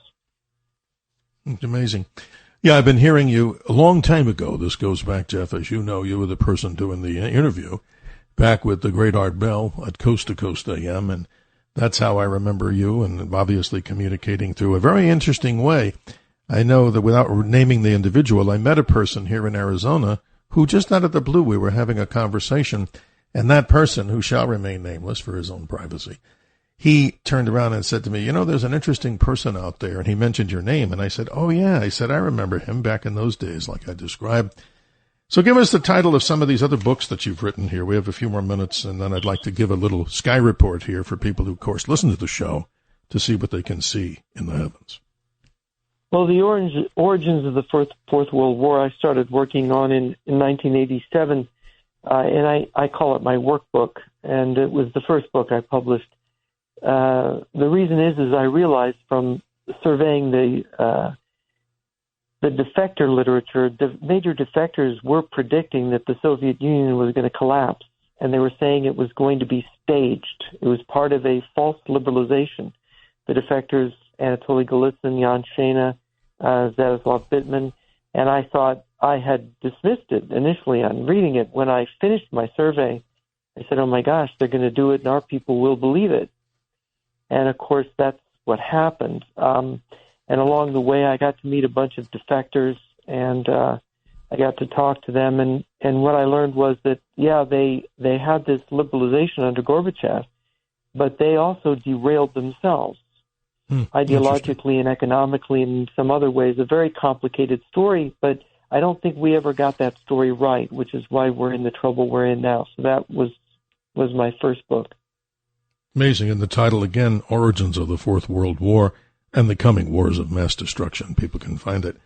It's amazing. Yeah, I've been hearing you a long time ago. This goes back, Jeff, as you know, you were the person doing the interview back with the great Art Bell at Coast to Coast AM, and that's how I remember you, and obviously communicating through a very interesting way. I know that without naming the individual, I met a person here in Arizona who just out of the blue, we were having a conversation, and that person, who shall remain nameless for his own privacy, he turned around and said to me, there's an interesting person out there. And he mentioned your name. And I said, oh, yeah. I said, I remember him back in those days, like I described. So give us the title of some of these other books that you've written here. We have a few more minutes, and then I'd like to give a little sky report here for people who, of course, listen to the show to see what they can see in the heavens. Well, the origins of the Fourth World War I started working on in 1987, and I call it my workbook, and it was the first book I published. The reason is I realized from surveying the defector literature, the major defectors were predicting that the Soviet Union was going to collapse, and they were saying it was going to be staged. It was part of a false liberalization. The defectors, Anatoly Golitsyn, Jan Shena, Zaslav Bittman, and I thought I had dismissed it initially on reading it. When I finished my survey, I said, oh my gosh, they're going to do it and our people will believe it. And of course, that's what happened. And along the way, I got to meet a bunch of defectors, and I got to talk to them. And what I learned was that, yeah, they had this liberalization under Gorbachev, but they also derailed themselves ideologically and economically and in some other ways. A very complicated story, but I don't think we ever got that story right, which is why we're in the trouble we're in now. So that was my first book. Amazing. And the title again, Origins of the Fourth World War and the Coming Wars of Mass Destruction. People can find it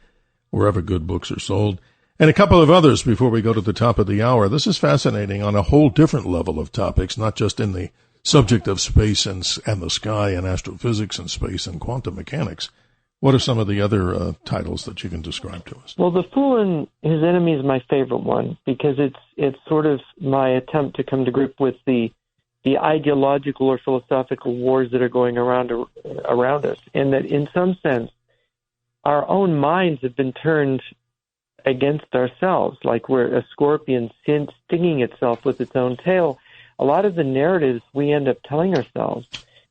wherever good books are sold. And a couple of others before we go to the top of the hour. This is fascinating on a whole different level of topics, not just in the subject of space and the sky and astrophysics and space and quantum mechanics. What are some of the other titles that you can describe to us? Well, The Fool and His Enemy is my favorite one because it's sort of my attempt to come to grip with the ideological or philosophical wars that are going around us, and that in some sense our own minds have been turned against ourselves, like we're a scorpion stinging itself with its own tail. A lot of the narratives we end up telling ourselves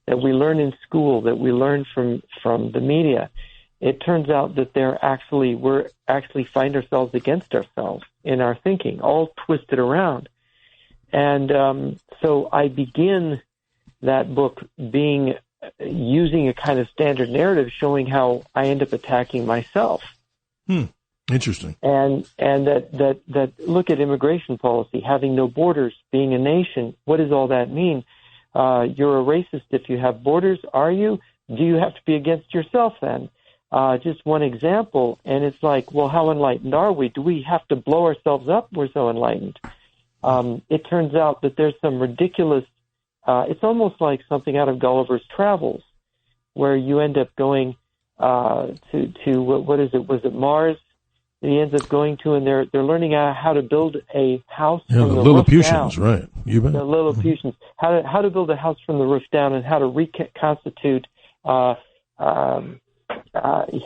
that we learn in school, that we learn from the media, it turns out that we're actually find ourselves against ourselves in our thinking, all twisted around. And so I begin that book using a kind of standard narrative showing how I end up attacking myself. Interesting. And that look at immigration policy, having no borders, being a nation. What does all that mean? You're a racist if you have borders, are you? Do you have to be against yourself then? Just one example, and it's like, well, how enlightened are we? Do we have to blow ourselves up? We're so enlightened. It turns out that there's some ridiculous, it's almost like something out of Gulliver's Travels, where you end up going to what is it? Was it Mars? He ends up going to, and they're learning how to build a house from the Lilliputians, roof down. right? You bet. The Lilliputians, how to build a house from the roof down, and how to reconstitute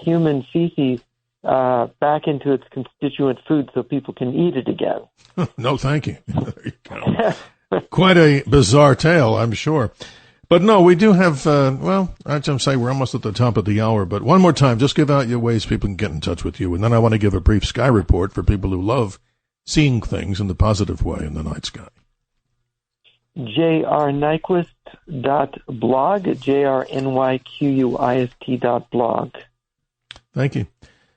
human feces back into its constituent food so people can eat it again. No, thank you. There you go. Quite a bizarre tale, I'm sure. But no, we do have, I'd say we're almost at the top of the hour, but one more time, just give out your ways people can get in touch with you. And then I want to give a brief sky report for people who love seeing things in the positive way in the night sky. jrnyquist.blog, jrnyquist.blog. Thank you.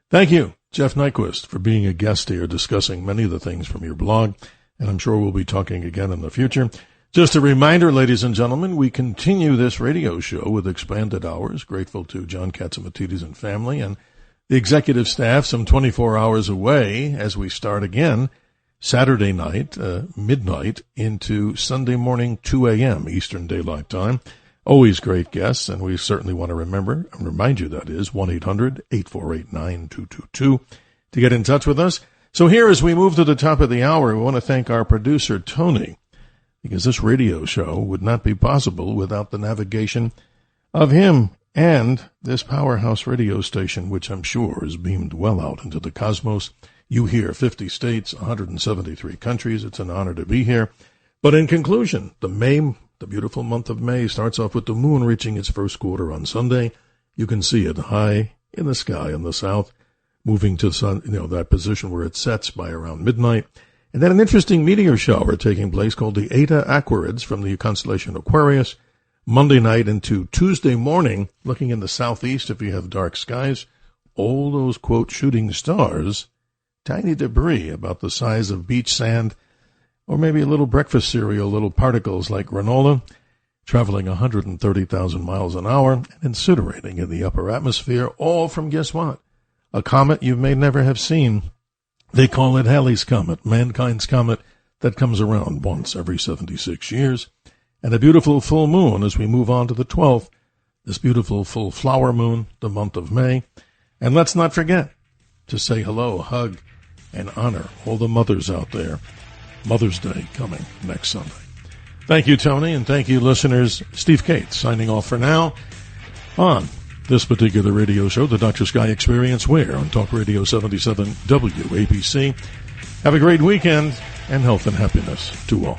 Thank you, Jeff Nyquist, for being a guest here discussing many of the things from your blog, and I'm sure we'll be talking again in the future. Just a reminder, ladies and gentlemen, we continue this radio show with expanded hours. Grateful to John Katzimatidis and family and the executive staff some 24 hours away as we start again Saturday night, midnight, into Sunday morning, 2 a.m. Eastern Daylight Time. Always great guests, and we certainly want to remind you that is 1-800-848-9222 to get in touch with us. So here, as we move to the top of the hour, we want to thank our producer, Tony, because this radio show would not be possible without the navigation of him and this powerhouse radio station, which I'm sure is beamed well out into the cosmos. You hear 50 states, 173 countries. It's an honor to be here. But in conclusion, the beautiful month of May starts off with the moon reaching its first quarter on Sunday. You can see it high in the sky in the south, moving to that position where it sets by around midnight. And then an interesting meteor shower taking place called the Eta Aquarids from the constellation Aquarius, Monday night into Tuesday morning, looking in the southeast if you have dark skies. All those, quote, shooting stars, tiny debris about the size of beach sand, or maybe a little breakfast cereal, little particles like granola, traveling 130,000 miles an hour and incinerating in the upper atmosphere, all from, guess what? A comet you may never have seen. They call it Halley's Comet, mankind's comet that comes around once every 76 years. And a beautiful full moon as we move on to the 12th, this beautiful full flower moon, the month of May. And let's not forget to say hello, hug, and honor all the mothers out there. Mother's Day coming next Sunday. Thank you, Tony, and thank you, listeners. Steve Cates signing off for now on this particular radio show, the Dr. Sky Experience, where on Talk Radio 77 WABC. Have a great weekend, and health and happiness to all.